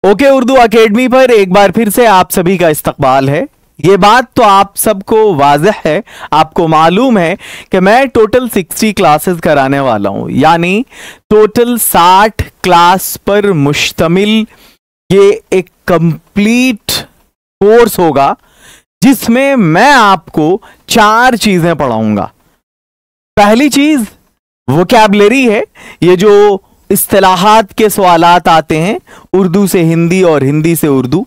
Okay Urdu academy पर एक बार फिर से आप सभी का इस्तकबाल है। ये बात तो आप सबको वाज़ेह है, आपको मालूम है कि मैं टोटल 60 क्लासेस कराने वाला हूं, यानी टोटल 60 क्लास पर मुश्तमिल ये एक कंप्लीट कोर्स होगा जिसमें मैं आपको 4 चीजें पढ़ाऊंगा। पहली चीज वोकैबुलरी है, ये जो इस्तिलाहात के सवालात आते हैं उर्दू से हिंदी और हिंदी से उर्दू,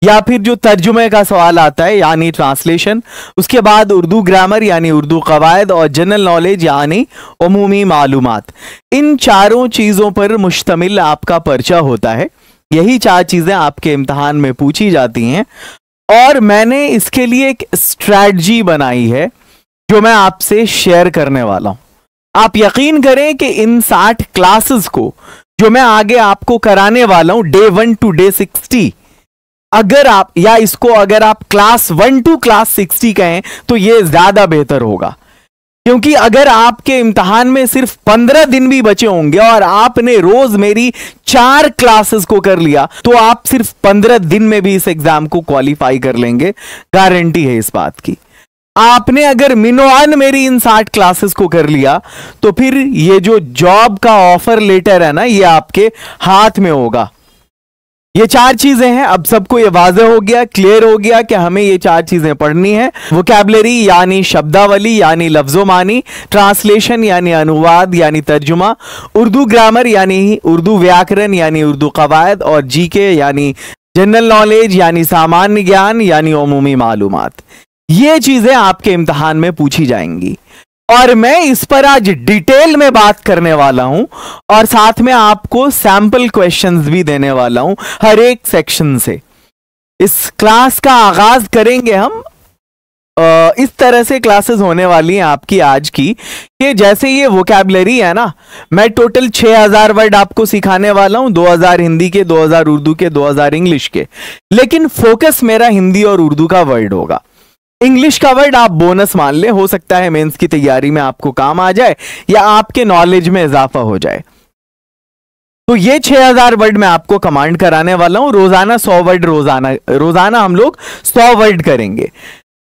या फिर जो तर्जुमे का सवाल आता है यानी ट्रांसलेशन। उसके बाद उर्दू ग्रामर यानी उर्दू कवायद और जनरल नॉलेज यानी उमूमी मालूमात। इन चारों चीज़ों पर मुश्तमिल आपका पर्चा होता है। यही 4 चीज़ें आपके इम्तहान में पूछी जाती हैं और मैंने इसके लिए एक स्ट्रैटेजी बनाई है जो मैं आपसे शेयर करने वाला हूं। आप यकीन करें कि इन 60 क्लासेस को जो मैं आगे आपको कराने वाला हूं डे 1 टू डे 60, अगर आप या इसको अगर आप क्लास 1 टू क्लास 60 कहें तो यह ज्यादा बेहतर होगा, क्योंकि अगर आपके इम्तहान में सिर्फ 15 दिन भी बचे होंगे और आपने रोज मेरी 4 क्लासेस को कर लिया तो आप सिर्फ 15 दिन में भी इस एग्जाम को क्वालिफाई कर लेंगे। गारंटी है इस बात की। आपने अगर मिनोआन मेरी इन 60 क्लासेस को कर लिया तो फिर ये जो जॉब का ऑफर लेटर है ना, ये आपके हाथ में होगा। ये 4 चीजें हैं। अब सबको ये वाज़ेह हो गया, क्लियर हो गया कि हमें ये 4 चीजें पढ़नी है। वोकैबुलरी यानी शब्दावली यानी लफ्जो मानी, ट्रांसलेशन यानी अनुवाद यानी तर्जुमा, उर्दू ग्रामर यानी उर्दू व्याकरण यानी उर्दू कवायद, और जीके यानी जनरल नॉलेज यानी सामान्य ज्ञान यानी उमूमी मालूमात। ये चीजें आपके इम्तहान में पूछी जाएंगी और मैं इस पर आज डिटेल में बात करने वाला हूं और साथ में आपको सैंपल क्वेश्चंस भी देने वाला हूं हर एक सेक्शन से। इस क्लास का आगाज करेंगे हम इस तरह से। क्लासेस होने वाली हैं आपकी आज की कि जैसे ये वोकैबुलरी है ना, मैं टोटल 6000 वर्ड आपको सिखाने वाला हूं, 2000 हिंदी के, 2000 उर्दू के, 2000 इंग्लिश के, लेकिन फोकस मेरा हिंदी और उर्दू का वर्ड होगा। इंग्लिश का वर्ड आप बोनस मान ले, हो सकता है मेंस की तैयारी में आपको काम आ जाए या आपके नॉलेज में इजाफा हो जाए। तो ये 6000 वर्ड मैं आपको कमांड कराने वाला हूं। रोजाना 100 वर्ड, रोजाना हम लोग 100 वर्ड करेंगे।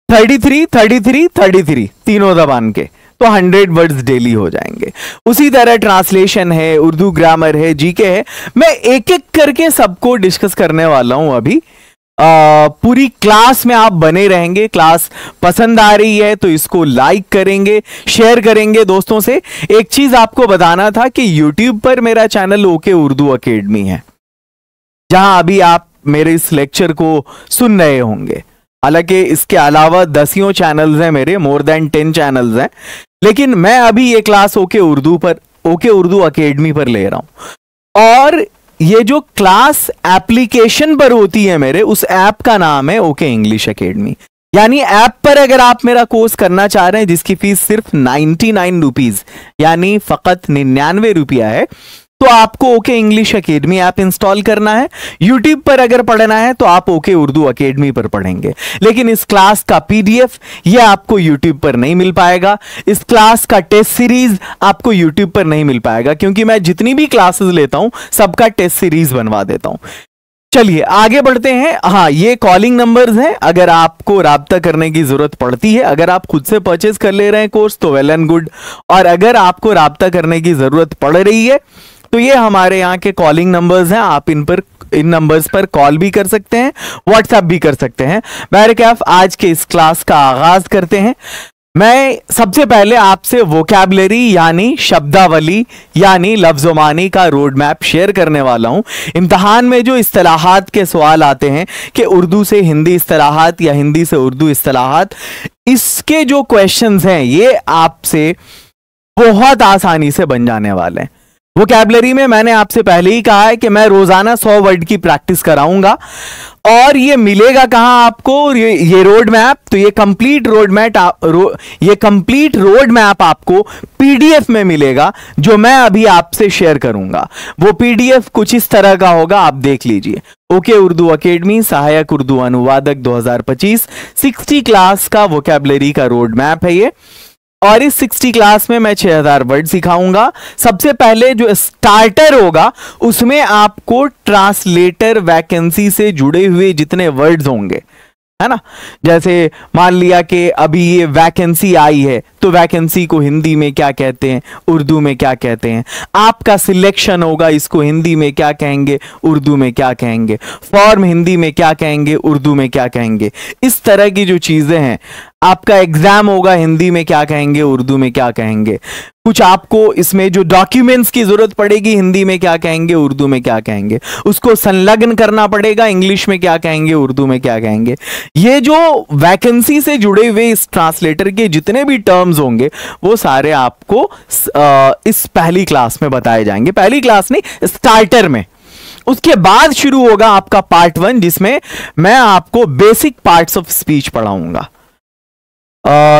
33 33 33 तीनों जबान के, तो 100 वर्ड्स डेली हो जाएंगे। उसी तरह ट्रांसलेशन है, उर्दू ग्रामर है, जीके है। मैं एक एक करके सबको डिस्कस करने वाला हूं अभी। पूरी क्लास में आप बने रहेंगे। क्लास पसंद आ रही है तो इसको लाइक करेंगे, शेयर करेंगे दोस्तों से। एक चीज आपको बताना था कि YouTube पर मेरा चैनल ओके उर्दू अकेडमी है, जहां अभी आप मेरे इस लेक्चर को सुन रहे होंगे। हालांकि इसके अलावा 10 चैनल्स हैं मेरे, मोर देन 10 चैनल्स हैं, लेकिन मैं अभी ये क्लास ओके उर्दू अकेडमी पर ले रहा हूं। और ये जो क्लास एप्लीकेशन पर होती है मेरे, उस ऐप का नाम है ओके इंग्लिश अकेडमी। यानी ऐप पर अगर आप मेरा कोर्स करना चाह रहे हैं जिसकी फीस सिर्फ 99 रुपीज यानी फकत 99 रुपया है, तो आपको okay English academy app install करना है। यूट्यूब पर अगर पढ़ना है तो आप ओके उर्दू अकेडमी पर पढ़ेंगे, लेकिन इस क्लास का PDF ये आपको यूट्यूब पर नहीं मिल पाएगा। इस क्लास का टेस्ट सीरीज आपको यूट्यूब पर नहीं मिल पाएगा, क्योंकि मैं जितनी भी क्लासेस लेता हूं सबका टेस्ट सीरीज बनवा देता हूं। चलिए आगे बढ़ते हैं। हाँ, ये कॉलिंग नंबर्स हैं, अगर आपको राब्ता करने की जरूरत पड़ती है। अगर आप खुद से परचेज कर ले रहे हैं कोर्स तो वेल एंड गुड, और अगर आपको राब्ता करने की जरूरत पड़ रही है तो ये हमारे यहाँ के कॉलिंग नंबर्स हैं। आप इन नंबर्स पर कॉल भी कर सकते हैं, व्हाट्सएप भी कर सकते हैं। बहरकैफ आज के इस क्लास का आगाज करते हैं। मैं सबसे पहले आपसे वोकैबुलरी यानी शब्दावली यानी लफ्ज़ोमानी का रोड मैप शेयर करने वाला हूं। इम्तहान में जो इस्तिलाहात के सवाल आते हैं कि उर्दू से हिंदी इस्तिलाहात या हिंदी से उर्दू इस्तिलाहात, इसके जो क्वेश्चंस हैं ये आपसे बहुत आसानी से बन जाने वाले हैं। वोकैबुलरी में मैंने आपसे पहले ही कहा है कि मैं रोजाना 100 वर्ड की प्रैक्टिस कराऊंगा, और ये मिलेगा कहां आपको, ये रोड मैप। तो ये कंप्लीट रोड मैप आपको PDF में मिलेगा, जो मैं अभी आपसे शेयर करूंगा। वो PDF कुछ इस तरह का होगा, आप देख लीजिए। ओके उर्दू अकेडमी सहायक उर्दू अनुवादक 2025 60 क्लास का वोकैबुलरी का रोड मैप है ये। और इस 60 क्लास में मैं 6000 वर्ड सिखाऊंगा। सबसे पहले जो स्टार्टर होगा उसमें आपको ट्रांसलेटर वैकेंसी से जुड़े हुए जितने वर्ड्स होंगे, है ना, जैसे मान लिया कि अभी ये वैकेंसी आई है तो वैकेंसी को हिंदी में क्या कहते हैं, उर्दू में क्या कहते हैं, आपका सिलेक्शन होगा, इसको हिंदी में क्या कहेंगे, उर्दू में क्या कहेंगे, फॉर्म हिंदी में क्या कहेंगे, उर्दू में क्या कहेंगे, इस तरह की जो चीजें हैं। आपका एग्जाम होगा, हिंदी में क्या कहेंगे, उर्दू में क्या कहेंगे, कुछ आपको इसमें जो डॉक्यूमेंट्स की जरूरत पड़ेगी, हिंदी में क्या कहेंगे, उर्दू में क्या कहेंगे, उसको संलग्न करना पड़ेगा, इंग्लिश में क्या कहेंगे, उर्दू में क्या कहेंगे। ये जो वैकेंसी से जुड़े हुए इस ट्रांसलेटर के जितने भी टर्म्स होंगे वो सारे आपको इस पहली क्लास में बताए जाएंगे, पहली क्लास नहीं, स्टार्टर में। उसके बाद शुरू होगा आपका पार्ट 1, जिसमें मैं आपको बेसिक पार्ट्स ऑफ स्पीच पढ़ाऊंगा।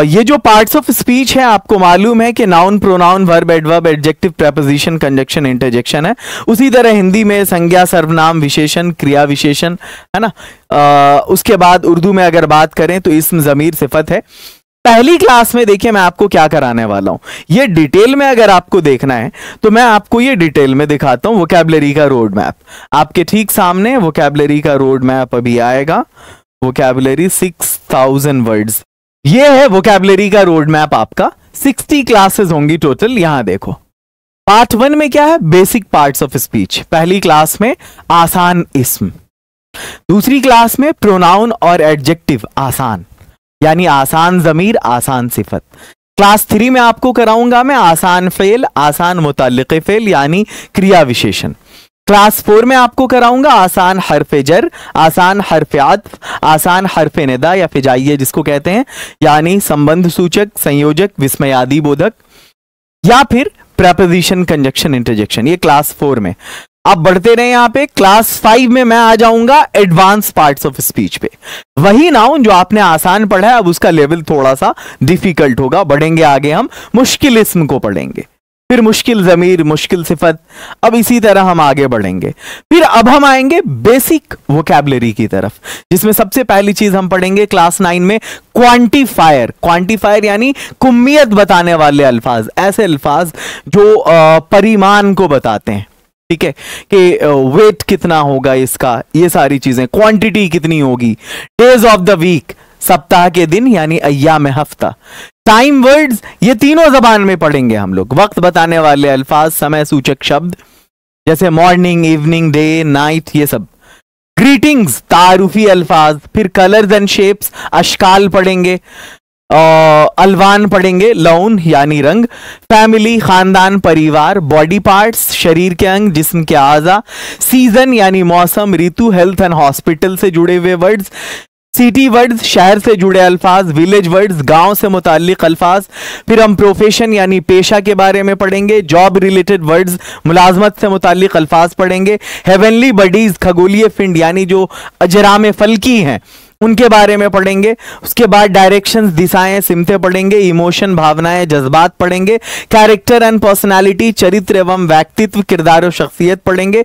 ये जो पार्ट्स ऑफ स्पीच है, आपको मालूम है कि noun, pronoun, verb, adverb, adjective, preposition, conjunction, interjection है। उसी तरह हिंदी में संज्ञा, सर्वनाम, विशेषण, क्रिया विशेषण, है ना। उसके बाद उर्दू में अगर बात करें तो इस्म, ज़मीर, सिफत है। पहली क्लास में देखिए मैं आपको क्या कराने वाला हूं, ये डिटेल में अगर आपको देखना है तो मैं आपको ये डिटेल में दिखाता हूं। वोकैबुलरी का रोड मैप आपके ठीक सामने, वोकैबुलरी का रोड मैप अभी आएगा। वोकैबुलरी 6000 वर्ड्स, ये है वोकैबुलरी का रोड मैप आपका। 60 क्लासेस होंगी टोटल। यहां देखो, पार्ट 1 में क्या है, बेसिक पार्ट्स ऑफ स्पीच। पहली क्लास में आसान इस्म, दूसरी क्लास में प्रोनाउन और एडजेक्टिव आसान, यानी आसान ज़मीर, आसान सिफत। क्लास 3 में आपको कराऊंगा मैं आसान फेल, आसान मुताल्लिक़ फेल, यानी क्रिया विशेषण। क्लास 4 में आपको कराऊंगा आसान हरफ जर, आसान हरफ आत्फ, आसान हरफ निदा या फिजाइये जिसको कहते हैं, यानी संबंध सूचक, संयोजक, विस्मयादि बोधक, या फिर प्रेपोजिशन, कंजक्शन, इंटरजेक्शन। ये क्लास 4 में। आप बढ़ते रहे यहां पे। क्लास 5 में मैं आ जाऊंगा एडवांस पार्ट्स ऑफ स्पीच पे। वही नाउन जो आपने आसान पढ़ा है, अब उसका लेवल थोड़ा सा डिफिकल्ट होगा। बढ़ेंगे आगे, हम मुश्किल इस्म को पढ़ेंगे, फिर मुश्किल ज़मीर, मुश्किल सिफत, अब इसी तरह हम आगे बढ़ेंगे। फिर अब हम आएंगे बेसिक वोकैबुलरी की तरफ, जिसमें सबसे पहली चीज हम पढ़ेंगे क्लास 9 में क्वांटिफायर। क्वांटिफायर यानी कुम्मियत बताने वाले अल्फाज, ऐसे अल्फाज जो परिमाण को बताते हैं, ठीक है, कि वेट कितना होगा इसका, ये सारी चीजें, क्वांटिटी कितनी होगी, डेज ऑफ द वीक, सप्ताह के दिन यानी अय्याम हफ्ता, टाइम वर्ड्स, ये तीनों जबान में पढ़ेंगे हम लोग। वक्त बताने वाले अल्फाज, समय सूचक शब्द जैसे मॉर्निंग, इवनिंग, डे, नाइट, ये सब। ग्रीटिंग्स, तारुफी अल्फाज। फिर कलर्स एंड शेप्स, अशकाल पढ़ेंगे, अलवान पढ़ेंगे, लौन यानी रंग। फैमिली, खानदान, परिवार। बॉडी पार्ट्स, शरीर के अंग, जिस्म के आज़ा। सीजन यानी मौसम, ऋतु। हेल्थ एंड हॉस्पिटल से जुड़े हुए वर्ड्स। सिटी वर्ड्स, शहर से जुड़े अल्फाज। विलेज वर्ड्स, गांव से मुताल्लिक अल्फाज। फिर हम प्रोफेशन यानी पेशा के बारे में पढ़ेंगे। जॉब रिलेटेड वर्ड्स, मुलाजमत से मुताल्लिक अल्फाज पढ़ेंगे। हेवनली बडीज, खगोलीय पिंड यानी जो अजराम फल्की हैं उनके बारे में पढ़ेंगे। उसके बाद डायरेक्शंस, दिशाएं, सिमतें पढ़ेंगे। इमोशन, भावनाएं, जज्बात पढ़ेंगे। कैरेक्टर एंड पर्सनालिटी, चरित्र एवं व्यक्तित्व, किरदार और शख्सियत पढ़ेंगे।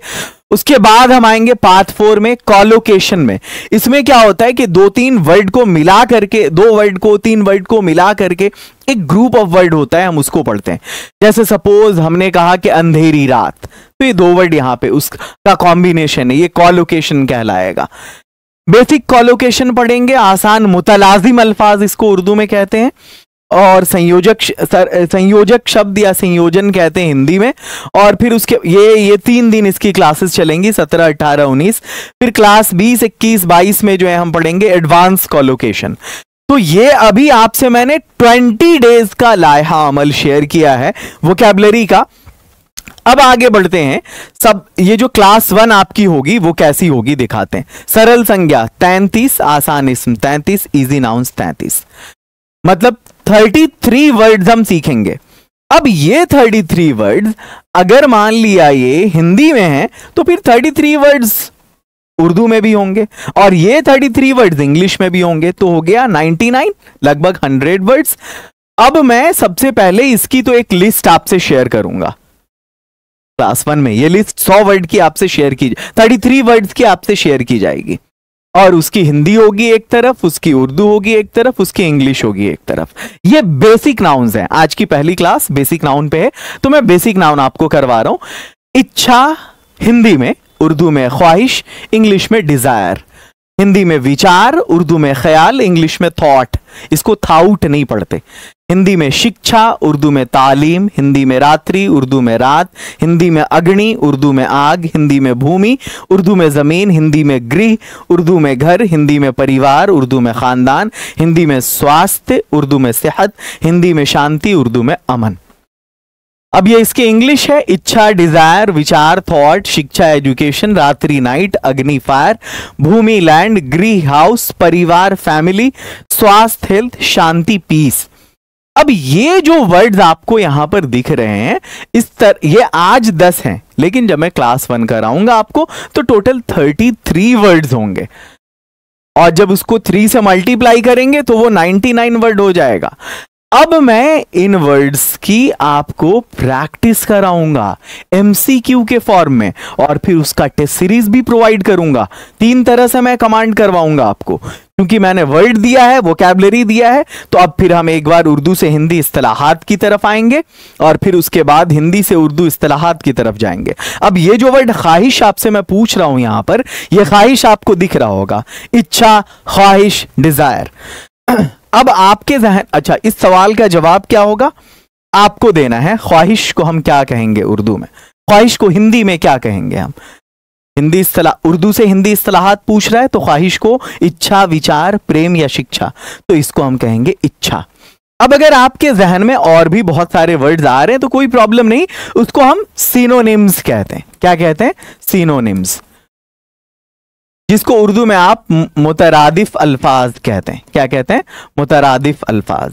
उसके बाद हम आएंगे पार्ट 4 में कॉलोकेशन में। इसमें क्या होता है कि 2-3 वर्ड को मिला करके, 2 वर्ड को 3 वर्ड को मिला करके एक ग्रुप ऑफ वर्ड होता है, हम उसको पढ़ते हैं। जैसे सपोज हमने कहा कि अंधेरी रात, तो ये 2 वर्ड यहां पे उसका कॉम्बिनेशन है, ये कॉलोकेशन कहलाएगा। बेसिक कॉलोकेशन पढ़ेंगे। आसान मुतलाजिम अल्फाज इसको उर्दू में कहते हैं, और संयोजक शब्द या संयोजन कहते हैं हिंदी में। और फिर उसके ये 3 दिन इसकी क्लासेस चलेंगी, 17, 18, 19। फिर क्लास 20, 21, 22 में जो है हम पढ़ेंगे एडवांस कॉलोकेशन। तो ये अभी आपसे मैंने 20 डेज का लायहा अमल शेयर किया है वोकैबुलरी का। अब आगे बढ़ते हैं। सब ये जो क्लास 1 आपकी होगी वो कैसी होगी दिखाते हैं। सरल संज्ञा 33, आसान इस्म 33, इजी नाउन्स 33, मतलब 33 वर्ड्स हम सीखेंगे। अब ये 33 वर्ड्स अगर मान लिया ये हिंदी में है तो फिर 33 वर्ड्स उर्दू में भी होंगे, और ये 33 वर्ड्स इंग्लिश में भी होंगे, तो हो गया 99, लगभग 100 वर्ड्स। अब मैं सबसे पहले इसकी तो एक लिस्ट आपसे शेयर करूंगा। क्लास 1 में ये लिस्ट 100 वर्ड की आपसे शेयर की, 33 वर्ड्स की आपसे शेयर की जाएगी। और उसकी हिंदी होगी एक तरफ, उसकी उर्दू होगी एक तरफ, उसकी इंग्लिश होगी एक तरफ। ये बेसिक नाउन्स हैं। आज की पहली क्लास बेसिक नाउन पे है, तो मैं बेसिक नाउन आपको करवा रहा हूं। इच्छा हिंदी में, उर्दू में ख्वाहिश, इंग्लिश में डिजायर। हिंदी में विचार, उर्दू में ख्याल, इंग्लिश में थॉट। इसको थाउट नहीं पढ़ते। हिंदी में शिक्षा, उर्दू में तालीम, हिंदी में रात्रि, उर्दू में रात, हिंदी में अग्नि, उर्दू में आग, हिंदी में भूमि, उर्दू में जमीन, हिंदी में गृह, उर्दू में घर, हिंदी में परिवार, उर्दू में खानदान, हिंदी में स्वास्थ्य, उर्दू में सेहत, हिंदी में शांति, उर्दू में अमन। अब ये इसके इंग्लिश है। इच्छा डिजायर, विचार थॉट, शिक्षा एजुकेशन, रात्रि नाइट, अग्नि फायर, भूमि लैंड, गृह हाउस, परिवार फैमिली, स्वास्थ्य हेल्थ, शांति पीस। अब ये जो वर्ड्स आपको यहां पर दिख रहे हैं, ये आज 10 हैं, लेकिन जब मैं क्लास 1 कराऊंगा आपको तो टोटल 33 वर्ड्स होंगे, और जब उसको 3 से मल्टीप्लाई करेंगे तो वो 99 वर्ड हो जाएगा। अब मैं इन वर्ड्स की आपको प्रैक्टिस कराऊंगा एमसीक्यू के फॉर्म में, और फिर उसका टेस्ट सीरीज भी प्रोवाइड करूंगा। 3 तरह से मैं कमांड करवाऊंगा आपको, क्योंकि मैंने वर्ड दिया है, वोकैबुलरी दिया है। तो अब फिर हम एक बार उर्दू से हिंदी इस्तिलाहात की तरफ आएंगे, और फिर उसके बाद हिंदी से उर्दू इस्तिलाहात की तरफ जाएंगे। अब ये जो वर्ड ख्वाहिश आपसे मैं पूछ रहा हूं यहां पर, यह ख्वाहिश आपको दिख रहा होगा, इच्छा, ख्वाहिश, डिजायर। अब आपके जहन, अच्छा इस सवाल का जवाब क्या होगा आपको देना है। ख्वाहिश को हम क्या कहेंगे उर्दू में, ख्वाहिश को हिंदी में क्या कहेंगे हम। हिंदी उर्दू से हिंदी इस्तिलाहात पूछ रहा है, तो ख्वाहिश को इच्छा, विचार, प्रेम या शिक्षा, तो इसको हम कहेंगे इच्छा। अब अगर आपके जहन में और भी बहुत सारे वर्ड्स आ रहे हैं तो कोई प्रॉब्लम नहीं, उसको हम सिनोनिम्स कहते हैं। क्या कहते हैं? सिनोनिम्स, जिसको उर्दू में आप मुतरादिफ अल्फाज कहते हैं। क्या कहते हैं? मुतरादिफ अल्फाज,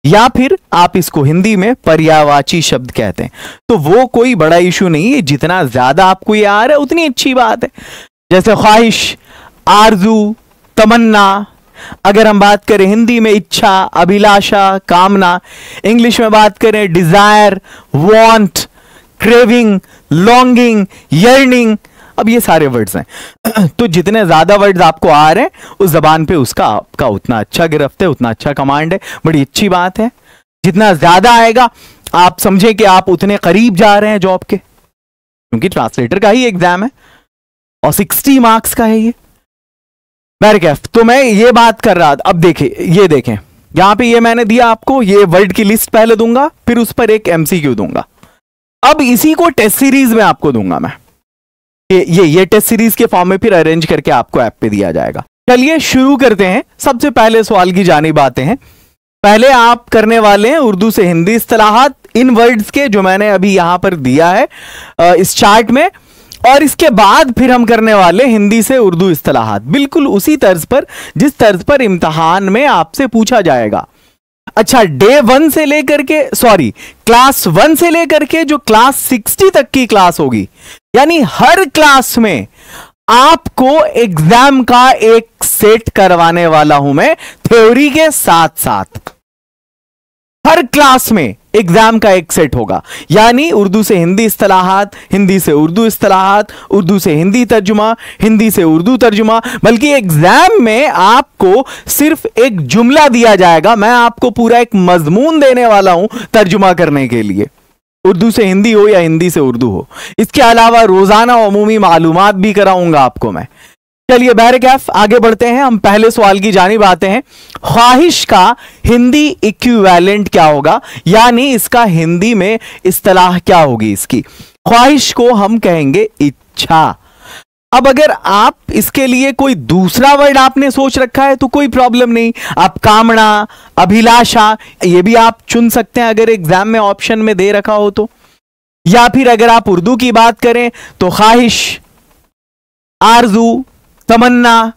या फिर आप इसको हिंदी में पर्यायवाची शब्द कहते हैं। तो वो कोई बड़ा इशू नहीं है, जितना ज्यादा आपको ये आ रहा है उतनी अच्छी बात है। जैसे ख्वाहिश, आरजू, तमन्ना। अगर हम बात करें हिंदी में इच्छा, अभिलाषा, कामना। इंग्लिश में बात करें desire, want, craving, longing, yearning. अब ये सारे वर्ड्स हैं। तो जितने ज्यादा वर्ड्स आपको आ रहे हैं उस जबान पे उसका आपका उतना अच्छा गिरफ्त है, उतना अच्छा कमांड है। बड़ी अच्छी बात है। जितना ज्यादा आएगा आप समझे कि आप उतने करीब जा रहे हैं जॉब के, क्योंकि ट्रांसलेटर का ही एग्जाम है और 60 मार्क्स का है ये। बैरकैफ, तो मैं ये बात कर रहा था। अब ये देखें यहां पे ये मैंने दिया आपको, ये वर्ड की लिस्ट पहले दूंगा, फिर उस पर एक एमसीक्यू दूंगा। अब इसी को टेस्ट सीरीज में आपको दूंगा मैं। ये टेस्ट सीरीज के फॉर्म में फिर अरेंज करके आपको ऐप पे दिया जाएगा। चलिए शुरू करते हैं। सबसे पहले सवाल की जानिब आते हैं। पहले आप करने वाले हैं उर्दू से हिंदी इस्तिलाहात, इन वर्ड्स के जो मैंने अभी यहां पर दिया है इस चार्ट में, और इसके बाद फिर हम करने वाले हिंदी से उर्दू इस्तिलाहात, बिल्कुल उसी तर्ज पर जिस तर्ज पर इम्तिहान में आपसे पूछा जाएगा। अच्छा, डे 1 से लेकर के, सॉरी क्लास 1 से लेकर के जो क्लास 60 तक की क्लास होगी, यानी हर क्लास में आपको एग्जाम का एक सेट करवाने वाला हूं मैं, थ्योरी के साथ साथ। हर क्लास में एग्जाम का एक सेट होगा, यानी उर्दू से हिंदी इस्तिलाहात, हिंदी से उर्दू इस्तिलाहात, उर्दू से हिंदी तर्जुमा, हिंदी से उर्दू तर्जुमा। बल्कि एग्जाम में आपको सिर्फ एक जुमला दिया जाएगा, मैं आपको पूरा एक मजमून देने वाला हूं तर्जुमा करने के लिए, उर्दू से हिंदी हो या हिंदी से उर्दू हो। इसके अलावा रोजाना अमूमी मालूमात भी कराऊंगा आपको मैं। चलिए बहरकैफ आगे बढ़ते हैं। हम पहले सवाल की जानिब आते हैं। ख्वाहिश का हिंदी इक्विवेलेंट क्या होगा, यानी इसका हिंदी में इस्तिलाह क्या होगी इसकी। ख्वाहिश को हम कहेंगे इच्छा। अब अगर आप इसके लिए कोई दूसरा वर्ड आपने सोच रखा है तो कोई प्रॉब्लम नहीं, आप कामना, अभिलाषा ये भी आप चुन सकते हैं अगर एग्जाम में ऑप्शन में दे रखा हो तो। या फिर अगर आप उर्दू की बात करें तो ख्वाहिश, आरजू, तमन्ना।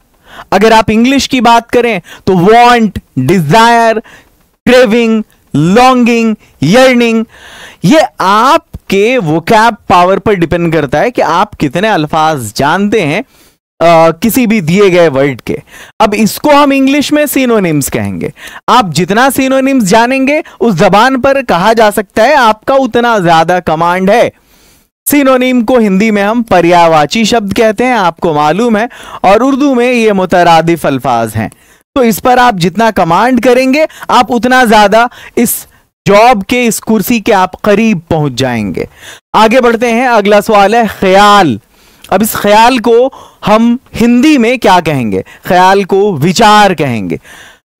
अगर आप इंग्लिश की बात करें तो want, desire, craving, longing, yearning. ये आपके वोकैब पावर पर डिपेंड करता है कि आप कितने अल्फाज जानते हैं किसी भी दिए गए वर्ड के। अब इसको हम इंग्लिश में सिनोनिम्स कहेंगे। आप जितना सिनोनिम्स जानेंगे उस जबान पर कहा जा सकता है आपका उतना ज्यादा कमांड है। सिनोनिम को हिंदी में हम पर्यायवाची शब्द कहते हैं, आपको मालूम है, और उर्दू में ये मुतरादिफ अल्फाज हैं। तो इस पर आप जितना कमांड करेंगे आप उतना ज्यादा इस जॉब के, इस कुर्सी के आप करीब पहुंच जाएंगे। आगे बढ़ते हैं, अगला सवाल है ख्याल। अब इस ख्याल को हम हिंदी में क्या कहेंगे? ख्याल को विचार कहेंगे।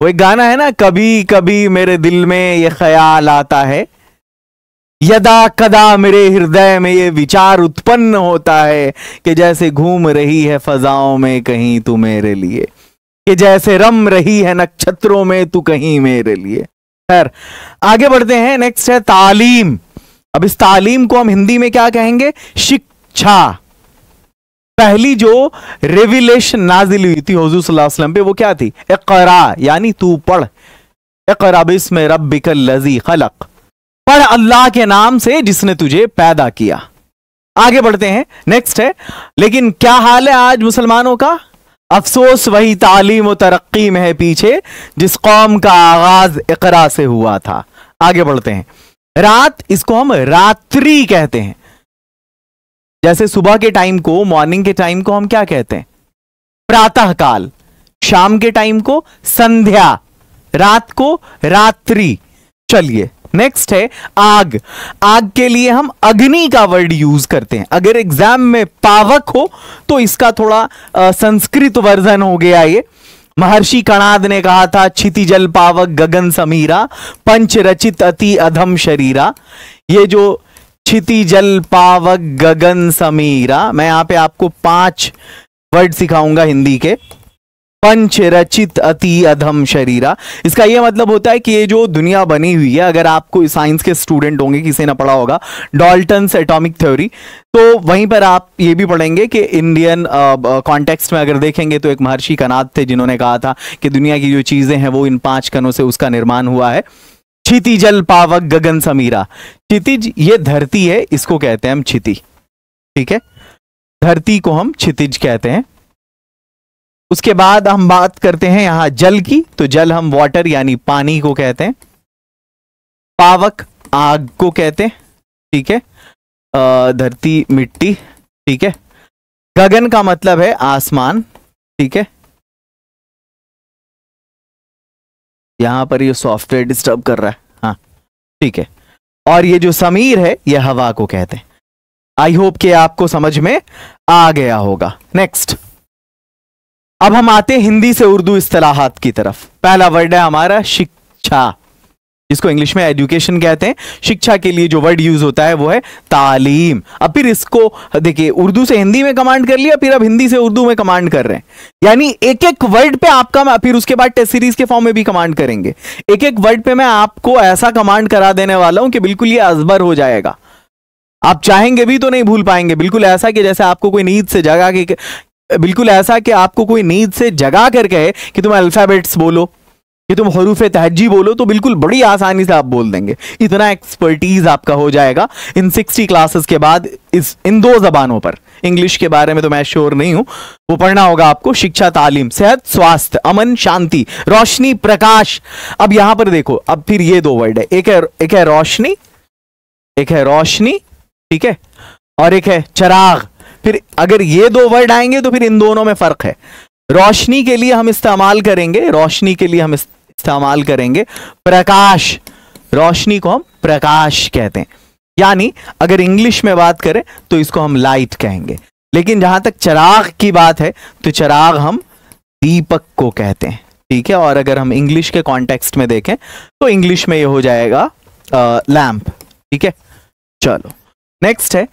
वो एक गाना है ना, कभी कभी मेरे दिल में ये ख्याल आता है, यदा कदा मेरे हृदय में ये विचार उत्पन्न होता है कि जैसे घूम रही है फजाओं में कहीं तू मेरे लिए, कि जैसे रम रही है नक्षत्रों में तू कहीं मेरे लिए। खैर आगे बढ़ते हैं, नेक्स्ट है तालीम। अब इस तालीम को हम हिंदी में क्या कहेंगे? शिक्षा। पहली जो रेविलेशन नाजिल हुई थी हुजूर सल्लल्लाहु अलैहि वसल्लम पे वो क्या थी? इक़रा, यानी तू पढ़। इक़रा बिस्मि रब्बिकल लज़ी खलक़, पढ़ अल्लाह के नाम से जिसने तुझे पैदा किया। आगे बढ़ते हैं, नेक्स्ट है, लेकिन क्या हाल है आज मुसलमानों का? अफसोस वही तालीम और तरक्की में है पीछे जिस कौम का आगाज इक़रा से हुआ था। आगे बढ़ते हैं, रात, इसको हम रात्रि कहते हैं। जैसे सुबह के टाइम को, मॉर्निंग के टाइम को हम क्या कहते हैं? प्रातः काल। शाम के टाइम को संध्या, रात को रात्रि। चलिए नेक्स्ट है आग। आग के लिए हम अग्नि का वर्ड यूज करते हैं। अगर एग्जाम में पावक हो तो इसका थोड़ा संस्कृत वर्जन हो गया ये। महर्षि कणाद ने कहा था, क्षितिजल पावक गगन समीरा, पंच रचित अति अधम शरीरा। ये जो क्षितिजल पावक गगन समीरा, मैं यहां पे आपको 5 वर्ड सिखाऊंगा हिंदी के। पंच रचित अति अधम शरीरा, इसका यह मतलब होता है कि ये जो दुनिया बनी हुई है, अगर आपको साइंस के स्टूडेंट होंगे, किसी ने पढ़ा होगा डाल्टन्स एटॉमिक थ्योरी, तो वहीं पर आप ये भी पढ़ेंगे कि इंडियन कॉन्टेक्स्ट में अगर देखेंगे तो एक महर्षि कणाद थे जिन्होंने कहा था कि दुनिया की जो चीजें हैं वो इन 5 कणों से उसका निर्माण हुआ है। क्षितिजल पावक गगन समीरा, क्षितिज ये धरती है, इसको कहते हैं हम क्षिति, ठीक है, धरती को हम क्षितिज कहते हैं। उसके बाद हम बात करते हैं यहां जल की, तो जल हम वाटर यानी पानी को कहते हैं। पावक आग को कहते हैं, ठीक है, धरती मिट्टी, ठीक है। गगन का मतलब है आसमान, ठीक है। यहां पर ये सॉफ्टवेयर डिस्टर्ब कर रहा है, हाँ ठीक है। और ये जो समीर है ये हवा को कहते हैं। आई होप कि आपको समझ में आ गया होगा। नेक्स्ट, अब हम आते हैं हिंदी से उर्दू इस्तिलाहात की तरफ। पहला वर्ड है हमारा शिक्षा, जिसको इंग्लिश में एजुकेशन कहते हैं। शिक्षा के लिए जो वर्ड यूज होता है वो है तालीम। अब फिर इसको देखिए, उर्दू से हिंदी में कमांड कर लिया, फिर अब हिंदी से उर्दू में कमांड कर रहे हैं, यानी एक एक वर्ड पे आपका, फिर उसके बाद टेस्ट सीरीज के फॉर्म में भी कमांड करेंगे। एक एक वर्ड पे मैं आपको ऐसा कमांड करा देने वाला हूं कि बिल्कुल ये अजबर हो जाएगा, आप चाहेंगे भी तो नहीं भूल पाएंगे। बिल्कुल ऐसा कि जैसे आपको कोई नींद से जगा के, बिल्कुल ऐसा कि आपको कोई नींद से जगा कर कहे कि तुम अल्फाबेट्स बोलो, कि तुम हरूफ तहज्जी बोलो, तो बिल्कुल बड़ी आसानी से आप बोल देंगे। इतना एक्सपर्टीज आपका हो जाएगा इन 60 क्लासेस के बाद इन 2 जबानों पर। इंग्लिश के बारे में तो मैं श्योर नहीं हूं, वो पढ़ना होगा आपको। शिक्षा, तालीम, सेहत, स्वास्थ्य, अमन, शांति, रोशनी, प्रकाश। अब यहां पर देखो, अब फिर ये 2 वर्ड है, एक है रोशनी, एक है रोशनी, ठीक है, और एक है चराग। फिर अगर ये 2 वर्ड आएंगे तो फिर इन दोनों में फर्क है। रोशनी के लिए हम इस्तेमाल करेंगे, रोशनी के लिए हम इस्तेमाल करेंगे प्रकाश। रोशनी को हम प्रकाश कहते हैं, यानी अगर इंग्लिश में बात करें तो इसको हम लाइट कहेंगे। लेकिन जहां तक चराग की बात है तो चराग हम दीपक को कहते हैं, ठीक है। और अगर हम इंग्लिश के कॉन्टेक्स्ट में देखें तो इंग्लिश में ये हो जाएगा लैंप, ठीक है। चलो नेक्स्ट है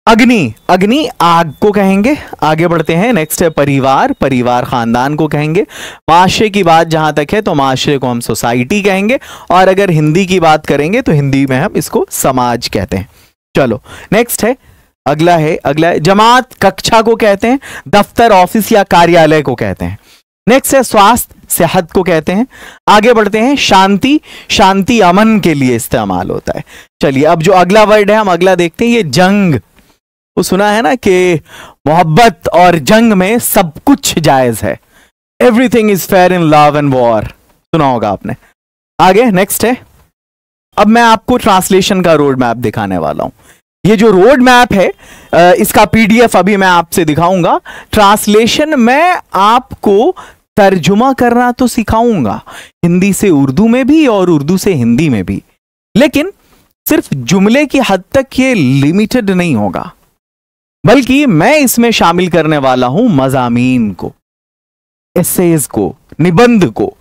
अग्नि। अग्नि आग को कहेंगे। आगे बढ़ते हैं, नेक्स्ट है परिवार। परिवार खानदान को कहेंगे। माशरे की बात जहां तक है तो माशरे को हम सोसाइटी कहेंगे, और अगर हिंदी की बात करेंगे तो हिंदी में हम इसको समाज कहते हैं। चलो नेक्स्ट है, अगला है जमात, कक्षा को कहते हैं। दफ्तर, ऑफिस या कार्यालय को कहते हैं। नेक्स्ट है स्वास्थ्य, सेहत को कहते हैं। आगे बढ़ते हैं शांति। शांति अमन के लिए इस्तेमाल होता है। चलिए अब जो अगला वर्ड है हम अगला देखते हैं, ये जंग। वो सुना है ना कि मोहब्बत और जंग में सब कुछ जायज है, everything is fair in love and war, सुना होगा आपने। आगे नेक्स्ट है, अब मैं आपको ट्रांसलेशन का रोड मैप दिखाने वाला हूं। ये जो रोड मैप है इसका पीडीएफ अभी मैं आपसे दिखाऊंगा। ट्रांसलेशन मैं आपको तर्जुमा करना तो सिखाऊंगा, हिंदी से उर्दू में भी और उर्दू से हिंदी में भी, लेकिन सिर्फ जुमले की हद तक ये लिमिटेड नहीं होगा, बल्कि मैं इसमें शामिल करने वाला हूं मज़ामीन को, एसेज को, निबंध को।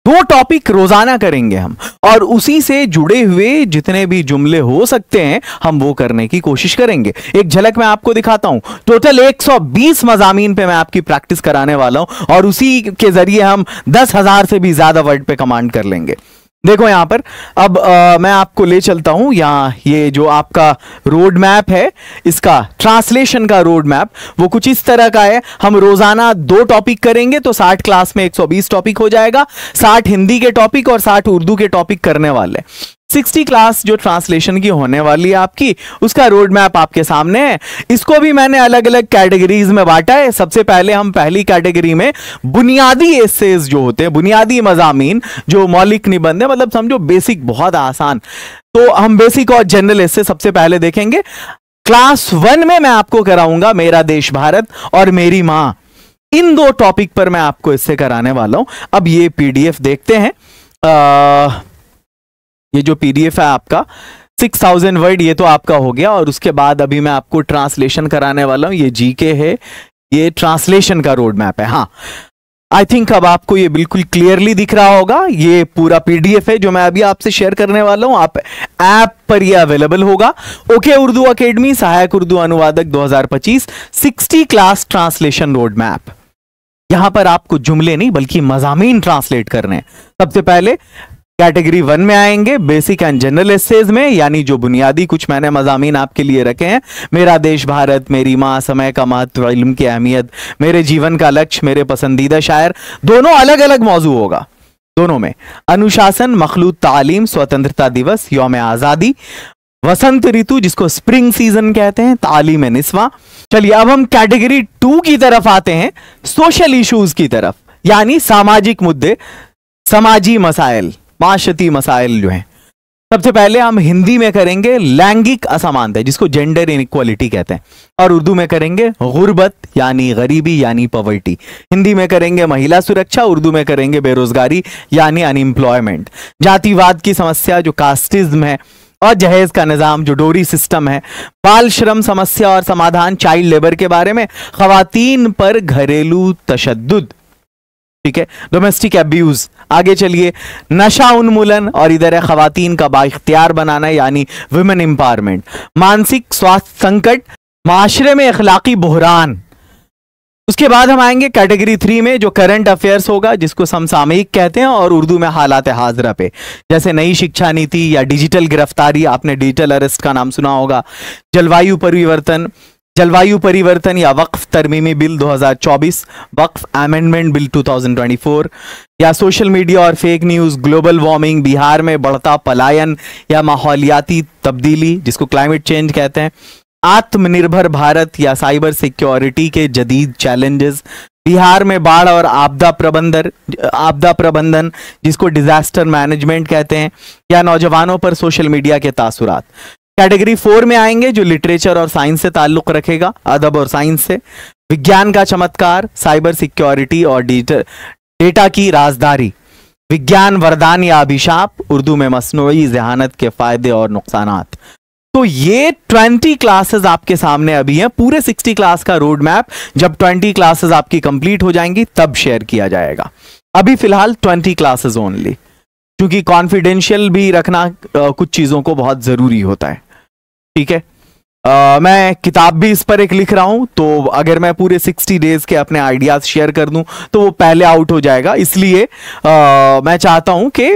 2 टॉपिक रोजाना करेंगे हम, और उसी से जुड़े हुए जितने भी जुमले हो सकते हैं हम वो करने की कोशिश करेंगे। एक झलक मैं आपको दिखाता हूं। टोटल 120 मज़ामीन पे मैं आपकी प्रैक्टिस कराने वाला हूं, और उसी के जरिए हम 10,000 से भी ज्यादा वर्ड पे कमांड कर लेंगे। देखो यहां पर अब मैं आपको ले चलता हूं, यहां ये जो आपका रोड मैप है, इसका ट्रांसलेशन का रोड मैप वो कुछ इस तरह का है। हम रोजाना 2 टॉपिक करेंगे तो 60 क्लास में 120 टॉपिक हो जाएगा। 60 हिंदी के टॉपिक और 60 उर्दू के टॉपिक करने वाले। 60 क्लास जो ट्रांसलेशन की होने वाली है आपकी, उसका रोड मैप आपके सामने है। इसको भी मैंने अलग अलग कैटेगरीज में बांटा है। सबसे पहले हम पहली कैटेगरी में बुनियादी एसेज जो होते हैं, बुनियादी मज़ामीन जो मौलिक निबंध है, मतलब समझो बेसिक, बहुत आसान, तो हम बेसिक और जनरल एसे सबसे पहले देखेंगे। क्लास 1 में मैं आपको कराऊंगा मेरा देश भारत और मेरी मां। इन 2 टॉपिक पर मैं आपको इससे कराने वाला हूं। अब ये पीडीएफ देखते हैं। ये जो पीडीएफ है आपका 6000 वर्ड, ये तो आपका हो गया। और उसके बाद अभी मैं आपको ट्रांसलेशन कराने वाला हूं। ये जीके है, ये ट्रांसलेशन का रोड मैप है। हाँ, आई थिंक अब आपको ये बिल्कुल क्लियरली दिख रहा होगा। ये पूरा पीडीएफ है जो मैं अभी आपसे शेयर करने वाला हूं। आप ऐप पर ये अवेलेबल होगा। ओके उर्दू अकेडमी सहायक उर्दू अनुवादक 2025 60 क्लास ट्रांसलेशन रोड मैप। यहां पर आपको जुमले नहीं बल्कि मज़ामीन ट्रांसलेट करने हैं। सबसे पहले कैटेगरी 1 में आएंगे, बेसिक एंड जनरल एसेज में, यानी जो बुनियादी कुछ मैंने मज़ामीन आपके लिए रखे हैं। मेरा देश भारत, मेरी माँ, समय का महत्व, इल्म की अहमियत, मेरे जीवन का लक्ष्य, मेरे पसंदीदा शायर, दोनों अलग अलग मौजू होगा। दोनों में अनुशासन, मखलूत तालीम, स्वतंत्रता दिवस, यौम आज़ादी, वसंत ऋतु जिसको स्प्रिंग सीजन कहते हैं, तालीम निस्वा। चलिए अब हम कैटेगरी 2 की तरफ आते हैं, सोशल इश्यूज की तरफ, यानी सामाजिक मुद्दे, समाजी मसाइल, माशती मसाइल जो हैं। सबसे पहले हम हिंदी में करेंगे लैंगिक असमानता, जिसको जेंडर इनइक्वालिटी कहते हैं, और उर्दू में करेंगे गुर्बत यानी गरीबी यानी पॉवर्टी। हिंदी में करेंगे महिला सुरक्षा, उर्दू में करेंगे बेरोजगारी यानी अनएम्प्लॉयमेंट। जातिवाद की समस्या जो कास्टिज्म है, और जहेज का निज़ाम जो डोरी सिस्टम है। बाल श्रम समस्या और समाधान, चाइल्ड लेबर के बारे में। खवातीन पर घरेलू तशद्दुद, ठीक है, डोमेस्टिक अब्यूज। आगे चलिए, नशा उन्मूलन, और इधर है खवातीन का बाइख्तियार बनाना यानी वुमेन एम्पावरमेंट। मानसिक स्वास्थ्य संकट, माशरे में अखलाकी बहरान। उसके बाद हम आएंगे कैटेगरी 3 में जो करंट अफेयर्स होगा, जिसको समसामयिक कहते हैं, और उर्दू में हालात हाजरा पे, जैसे नई शिक्षा नीति या डिजिटल गिरफ्तारी, आपने डिजिटल अरेस्ट का नाम सुना होगा। जलवायु परिवर्तन या वक्फ तरमीमी बिल 2024, वक्फ अमेंडमेंट बिल 2024, या सोशल मीडिया और fake news, global warming, Bihar में बढ़ता पलायन या माहौलियाती तब्दीली जिसको क्लाइमेट चेंज कहते हैं, आत्मनिर्भर भारत या साइबर सिक्योरिटी के जदीद चैलेंजेस, बिहार में बाढ़ और आपदा प्रबंधन जिसको डिजास्टर मैनेजमेंट कहते हैं, या नौजवानों पर सोशल मीडिया के तासुरात। कैटेगरी 4 में आएंगे जो लिटरेचर और साइंस से ताल्लुक रखेगा, अदब और साइंस से। विज्ञान का चमत्कार, साइबर सिक्योरिटी और डेटा की राजदारी, विज्ञान वरदान या अभिशाप, उर्दू में मसनूई ज़हानत के फायदे और नुकसानात। तो ये 20 क्लासेस आपके सामने अभी हैं, पूरे 60 क्लास का रोड मैप। जब 20 क्लासेस आपकी कंप्लीट हो जाएंगी तब शेयर किया जाएगा। अभी फिलहाल 20 क्लासेस ओनली, क्योंकि कॉन्फिडेंशियल भी रखना कुछ चीज़ों को बहुत ज़रूरी होता है, ठीक है। मैं किताब भी इस पर एक लिख रहा हूं, तो अगर मैं पूरे 60 डेज के अपने आइडियाज शेयर कर दूं तो वो पहले आउट हो जाएगा। इसलिए मैं चाहता हूं कि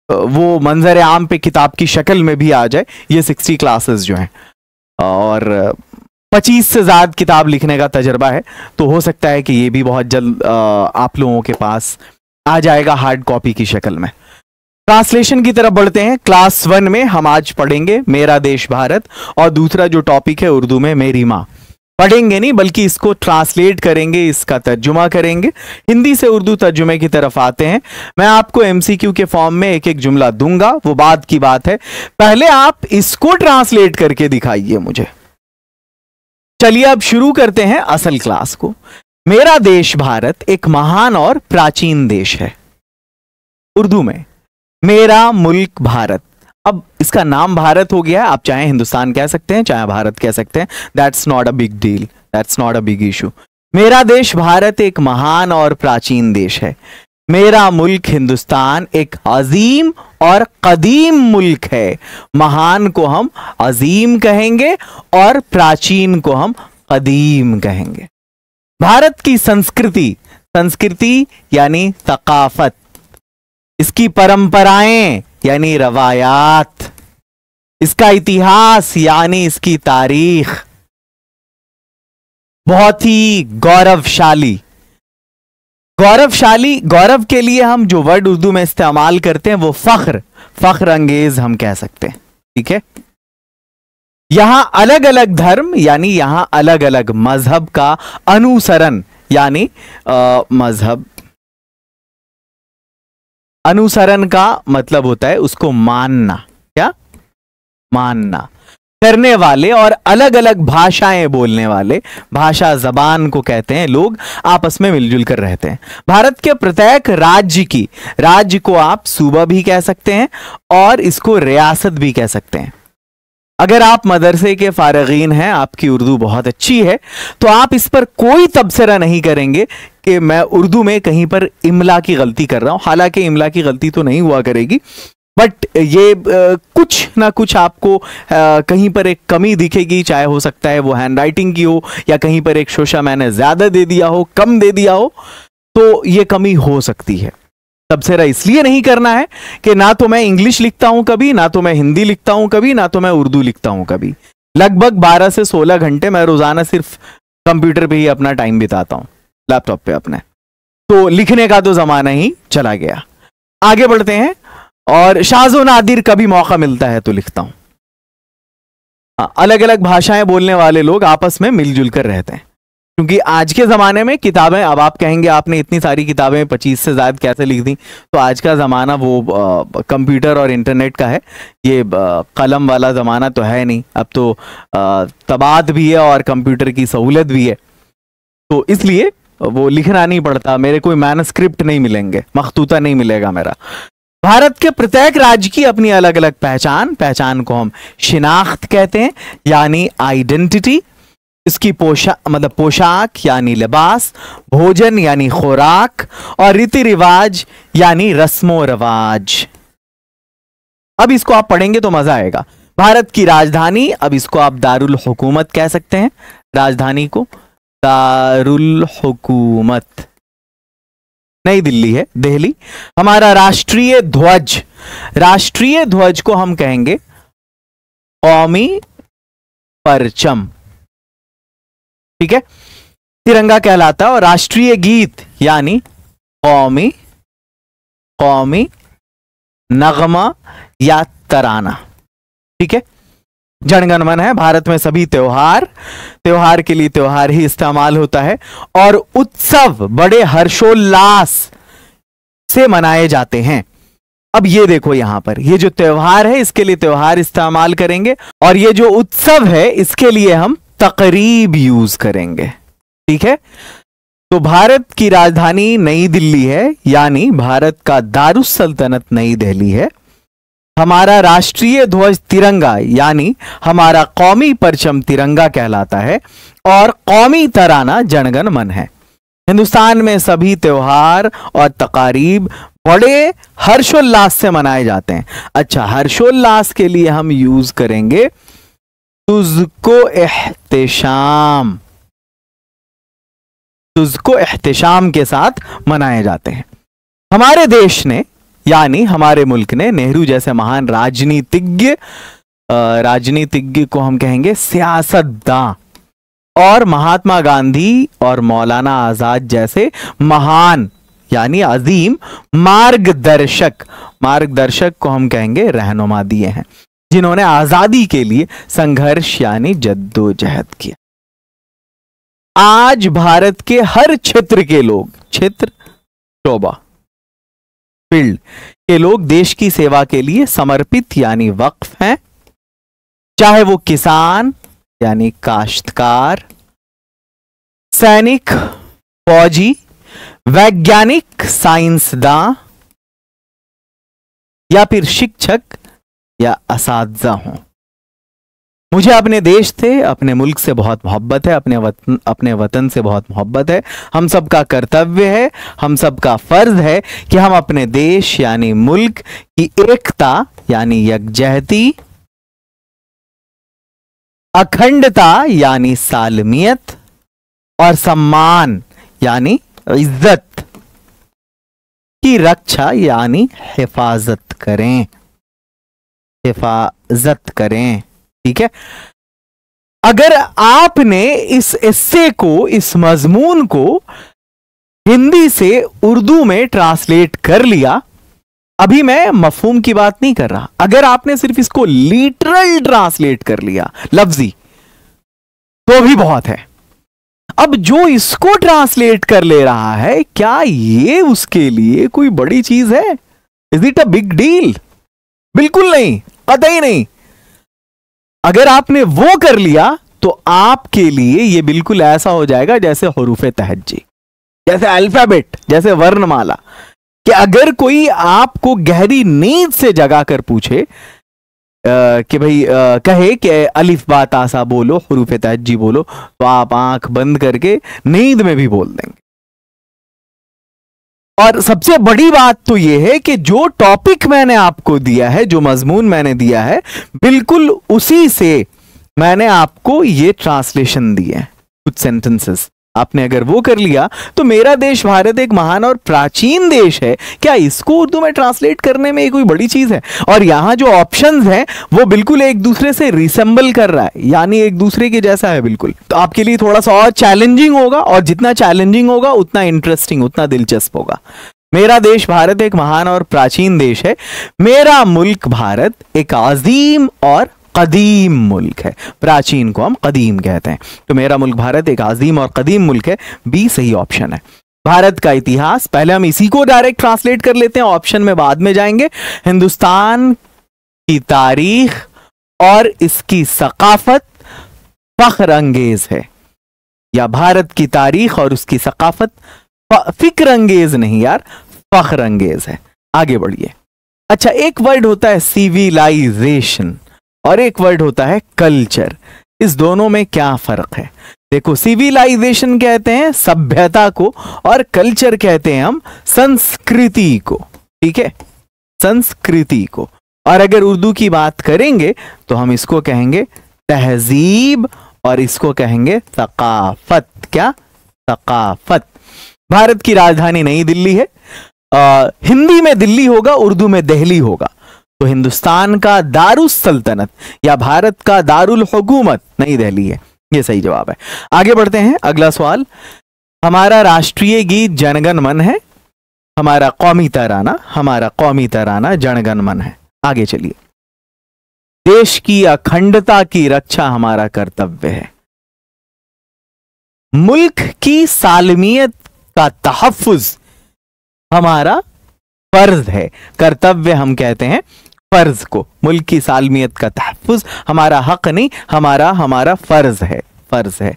वो मंजर आम पे किताब की शक्ल में भी आ जाए ये 60 क्लासेस जो हैं। और 25 से ज़्यादा किताब लिखने का तजर्बा है, तो हो सकता है कि ये भी बहुत जल्द आप लोगों के पास आ जाएगा हार्ड कॉपी की शक्ल में। ट्रांसलेशन की तरफ बढ़ते हैं। क्लास 1 में हम आज पढ़ेंगे मेरा देश भारत, और दूसरा जो टॉपिक है उर्दू में मेरी माँ। पढ़ेंगे नहीं बल्कि इसको ट्रांसलेट करेंगे, इसका तर्जुमा करेंगे। हिंदी से उर्दू तर्जुमे की तरफ आते हैं। मैं आपको एमसीक्यू के फॉर्म में एक एक जुमला दूंगा, वो बाद की बात है। पहले आप इसको ट्रांसलेट करके दिखाइए मुझे। चलिए अब शुरू करते हैं असल क्लास को। मेरा देश भारत एक महान और प्राचीन देश है। उर्दू में मेरा मुल्क भारत। अब इसका नाम भारत हो गया है, आप चाहे हिंदुस्तान कह सकते हैं चाहे भारत कह सकते हैं, that's not a big deal, that's not a big issue. मेरा देश भारत एक महान और प्राचीन देश है। मेरा मुल्क हिंदुस्तान एक अजीम और कदीम मुल्क है। महान को हम अजीम कहेंगे और प्राचीन को हम कदीम कहेंगे। भारत की संस्कृति, संस्कृति यानी सकाफत, इसकी परंपराएं यानी रवायात, इसका इतिहास यानी इसकी तारीख बहुत ही गौरवशाली। गौरवशाली, गौरव के लिए हम जो वर्ड उर्दू में इस्तेमाल करते हैं वो फख्र, फख्र अंगेज हम कह सकते हैं। ठीक है। यहां अलग अलग धर्म यानी यहां अलग अलग मजहब का अनुसरण यानी मजहब, अनुसरण का मतलब होता है उसको मानना, क्या मानना करने वाले और अलग अलग भाषाएं बोलने वाले, भाषा जबान को कहते हैं, लोग आपस में मिलजुल कर रहते हैं। भारत के प्रत्येक राज्य की, राज्य को आप सूबा भी कह सकते हैं और इसको रियासत भी कह सकते हैं। अगर आप मदरसे के फारगीन हैं, आपकी उर्दू बहुत अच्छी है, तो आप इस पर कोई तबसरा नहीं करेंगे कि मैं उर्दू में कहीं पर इमला की गलती कर रहा हूं। हालांकि इमला की गलती तो नहीं हुआ करेगी, बट ये कुछ ना कुछ आपको कहीं पर एक कमी दिखेगी, चाहे हो सकता है वो हैंड राइटिंग की हो या कहीं पर एक शोशा मैंने ज्यादा दे दिया हो, कम दे दिया हो, तो ये कमी हो सकती है। तबसरा इसलिए नहीं करना है कि ना तो मैं इंग्लिश लिखता हूं कभी, ना तो मैं हिंदी लिखता हूं कभी, ना तो मैं उर्दू लिखता हूं कभी। लगभग 12 से 16 घंटे मैं रोजाना सिर्फ कंप्यूटर पे ही अपना टाइम बिताता हूं, लैपटॉप पे अपने। तो लिखने का तो जमाना ही चला गया। आगे बढ़ते हैं। और शाज़ो नादिर कभी मौका मिलता है तो लिखता हूं। अलग अलग भाषाएं बोलने वाले लोग आपस में मिलजुल कर रहते हैं, क्योंकि आज के ज़माने में किताबें, अब आप कहेंगे आपने इतनी सारी किताबें 25 से ज़्यादा कैसे लिख दी, तो आज का ज़माना वो कंप्यूटर और इंटरनेट का है, ये कलम वाला ज़माना तो है नहीं। अब तो तबाद भी है और कंप्यूटर की सहूलत भी है, तो इसलिए वो लिखना नहीं पड़ता। मेरे कोई मैनस्क्रिप्ट नहीं मिलेंगे, मखतूता नहीं मिलेगा मेरा। भारत के प्रत्येक राज्य की अपनी अलग अलग पहचान, पहचान को हम शिनाख्त कहते हैं यानी आइडेंटिटी। इसकी मतलब पोशाक यानी लिबास, भोजन यानी खुराक और रीति रिवाज यानी रस्मो रवाज। अब इसको आप पढ़ेंगे तो मजा आएगा। भारत की राजधानी, अब इसको आप दारुल हुकूमत कह सकते हैं, राजधानी को दारुल हुकूमत नई दिल्ली है, दिल्ली। हमारा राष्ट्रीय ध्वज, राष्ट्रीय ध्वज को हम कहेंगे कौमी परचम। ठीक है, तिरंगा कहलाता है। और राष्ट्रीय गीत यानी कौमी नगमा या तराना। ठीक है, जनगण मन है। भारत में सभी त्योहार के लिए त्योहार ही इस्तेमाल होता है और उत्सव बड़े हर्षोल्लास से मनाए जाते हैं। अब ये देखो यहां पर, ये जो त्योहार है इसके लिए त्योहार इस्तेमाल करेंगे और ये जो उत्सव है इसके लिए हम तकरीब यूज करेंगे। ठीक है, तो भारत की राजधानी नई दिल्ली है, यानी भारत का दारुस सल्तनत नई दिल्ली है। हमारा राष्ट्रीय ध्वज तिरंगा यानी हमारा कौमी परचम तिरंगा कहलाता है और कौमी तराना जनगण मन है। हिंदुस्तान में सभी त्योहार और तकारीब बड़े हर्षोल्लास से मनाए जाते हैं। अच्छा, हर्षोल्लास के लिए हम यूज करेंगे तुझको एहतिशाम, तुझको एहतिशाम के साथ मनाए जाते हैं। हमारे देश ने यानी हमारे मुल्क ने नेहरू जैसे महान राजनीतिज्ञ को हम कहेंगे सियासतदां, और महात्मा गांधी और मौलाना आजाद जैसे महान यानी अजीम मार्गदर्शक को हम कहेंगे रहनुमा दिए हैं, जिन्होंने आजादी के लिए संघर्ष यानी जद्दोजहद किया। आज भारत के हर क्षेत्र के लोग, क्षेत्र शोभा फील्ड के लोग देश की सेवा के लिए समर्पित यानी वक्फ हैं, चाहे वो किसान यानी काश्तकार, सैनिक, फौजी, वैज्ञानिक, साइंसदान या फिर शिक्षक या असातिज़ा हों। मुझे अपने देश से, अपने मुल्क से बहुत मोहब्बत है, अपने वतन से बहुत मोहब्बत है। हम सबका कर्तव्य है, हम सबका फर्ज है कि हम अपने देश यानी मुल्क की एकता यानी यकजहती, अखंडता यानी सालमियत और सम्मान यानी इज्जत की रक्षा यानी हिफाजत करें, हिफाजत करें। ठीक है, अगर आपने इस एस्से को, इस मजमून को हिंदी से उर्दू में ट्रांसलेट कर लिया, अभी मैं मफहूम की बात नहीं कर रहा, अगर आपने सिर्फ इसको लिटरल ट्रांसलेट कर लिया लफ्जी, तो भी बहुत है। अब जो इसको ट्रांसलेट कर ले रहा है, क्या ये उसके लिए कोई बड़ी चीज है? Is it a big deal? बिल्कुल नहीं, कतई नहीं। अगर आपने वो कर लिया तो आपके लिए ये बिल्कुल ऐसा हो जाएगा जैसे हुरूफे तहज्जी, जैसे अल्फाबेट, जैसे वर्णमाला, कि अगर कोई आपको गहरी नींद से जगा कर पूछे कि भाई कहे कि अलिफ बा ता सा बोलो, हुरूफे तहज्जी बोलो, तो आप आंख बंद करके नींद में भी बोल देंगे। और सबसे बड़ी बात तो यह है कि जो टॉपिक मैंने आपको दिया है, जो मजमून मैंने दिया है, बिल्कुल उसी से मैंने आपको ये ट्रांसलेशन दी है, कुछ सेंटेंसेस। आपने अगर वो कर लिया तो मेरा देश भारत एक महान और प्राचीन देश है, क्या इसको उर्दू में ट्रांसलेट करने में कोई बड़ी चीज है? और यहां जो ऑप्शंस हैं वो बिल्कुल एक दूसरे से रिसेंबल कर रहा है, यानी एक दूसरे के जैसा है बिल्कुल। तो आपके लिए थोड़ा सा और चैलेंजिंग होगा, और जितना चैलेंजिंग होगा उतना इंटरेस्टिंग, उतना दिलचस्प होगा। मेरा देश भारत एक महान और प्राचीन देश है, मेरा मुल्क भारत एक अजीम और कदीम मुल्क है। प्राचीन को हम कदीम कहते हैं, तो मेरा मुल्क भारत एक अजीम और कदीम मुल्क है। बी सही ऑप्शन है। भारत का इतिहास, पहले हम इसी को डायरेक्ट ट्रांसलेट कर लेते हैं, ऑप्शन में बाद में जाएंगे। हिंदुस्तान की तारीख और इसकी सकाफत फख्र अंगेज है, या भारत की तारीख और उसकी सकाफत फिक्र अंगेज नहीं यार, फख्र अंगेज है। आगे बढ़िए। अच्छा, एक वर्ड होता है सिविलाइजेशन और एक वर्ड होता है कल्चर। इस दोनों में क्या फर्क है? देखो, सिविलाइजेशन कहते हैं सभ्यता को और कल्चर कहते हैं हम संस्कृति को। ठीक है, संस्कृति को। और अगर उर्दू की बात करेंगे तो हम इसको कहेंगे तहजीब और इसको कहेंगे सकाफत। क्या? सकाफत। भारत की राजधानी नई दिल्ली है। हिंदी में दिल्ली होगा, उर्दू में दिल्ली होगा। तो हिंदुस्तान का दारुस सल्तनत या भारत का दारुल हुकूमत नई दिल्ली है। ये सही जवाब है। आगे बढ़ते हैं, अगला सवाल। हमारा राष्ट्रीय गीत जनगण मन है, हमारा कौमी तराना जनगण मन है। आगे चलिए। देश की अखंडता की रक्षा हमारा कर्तव्य है। मुल्क की सालमियत का तहफ्फुज हमारा फर्ज है। कर्तव्य हम कहते हैं फर्ज को। मुल्क की सालमियत का तहफ्फुज हमारा हक नहीं, हमारा फर्ज है, फर्ज है।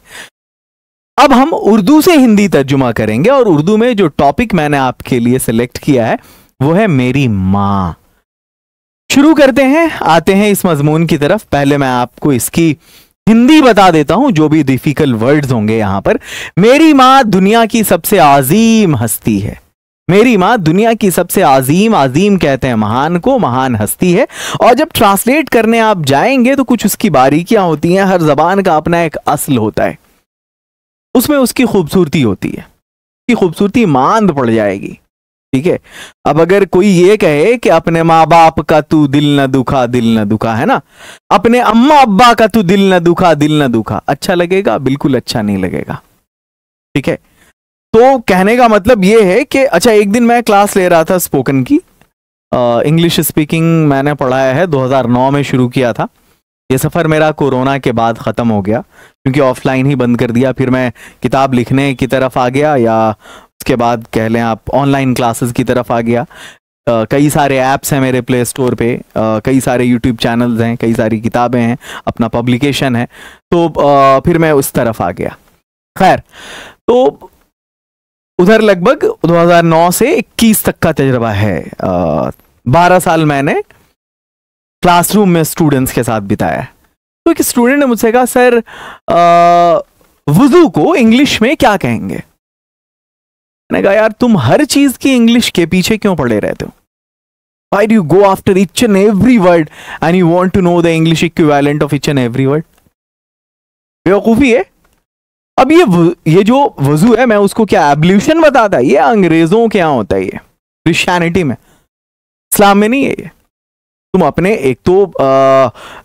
अब हम उर्दू से हिंदी तर्जुमा करेंगे और उर्दू में जो टॉपिक मैंने आपके लिए सिलेक्ट किया है वो है मेरी मां। शुरू करते हैं, आते हैं इस मजमून की तरफ। पहले मैं आपको इसकी हिंदी बता देता हूं, जो भी डिफिकल्ट वर्ड्स होंगे यहां पर। मेरी मां दुनिया की सबसे आजीम हस्ती है। मेरी मां दुनिया की सबसे आजीम कहते हैं महान को, महान हस्ती है। और जब ट्रांसलेट करने आप जाएंगे तो कुछ उसकी बारीकियां होती हैं। हर जबान का अपना एक असल होता है, उसमें उसकी खूबसूरती होती है। उसकी खूबसूरती मांद पड़ जाएगी। ठीक है, अब अगर कोई ये कहे कि अपने माँ बाप का तू दिल न दुखा, है ना, अपने अम्मा अब्बा का तू दिल न दुखा, अच्छा लगेगा? बिल्कुल अच्छा नहीं लगेगा। ठीक है, तो कहने का मतलब ये है कि अच्छा, एक दिन मैं क्लास ले रहा था स्पोकन की, इंग्लिश स्पीकिंग मैंने पढ़ाया है, 2009 में शुरू किया था ये सफ़र मेरा कोरोना के बाद ख़त्म हो गया, क्योंकि ऑफलाइन ही बंद कर दिया। फिर मैं किताब लिखने की तरफ आ गया, या उसके बाद कह लें आप ऑनलाइन क्लासेस की तरफ आ गया। कई सारे ऐप्स हैं मेरे प्ले स्टोर पे, कई सारे यूट्यूब चैनल्स हैं, कई सारी किताबें हैं, अपना पब्लिकेशन है, तो फिर मैं उस तरफ आ गया। खैर, तो उधर लगभग 2009 से 21 तक का तजर्बा है। 12 साल मैंने क्लासरूम में स्टूडेंट्स के साथ बिताया है। तो एक स्टूडेंट ने मुझसे कहा, सर वुजू को इंग्लिश में क्या कहेंगे? मैंने कहा, यार तुम हर चीज की इंग्लिश के पीछे क्यों पड़े रहते हो? Why do you go after each and every word and you want to know the English equivalent of each and every word? बेवकूफी है। अब ये जो वजू है, मैं उसको क्या एब्ल्यूशन बताता है? ये अंग्रेजों के यहाँ होता है, ये क्रिश्चियनिटी में, इस्लाम में नहीं है ये। तुम अपने एक तो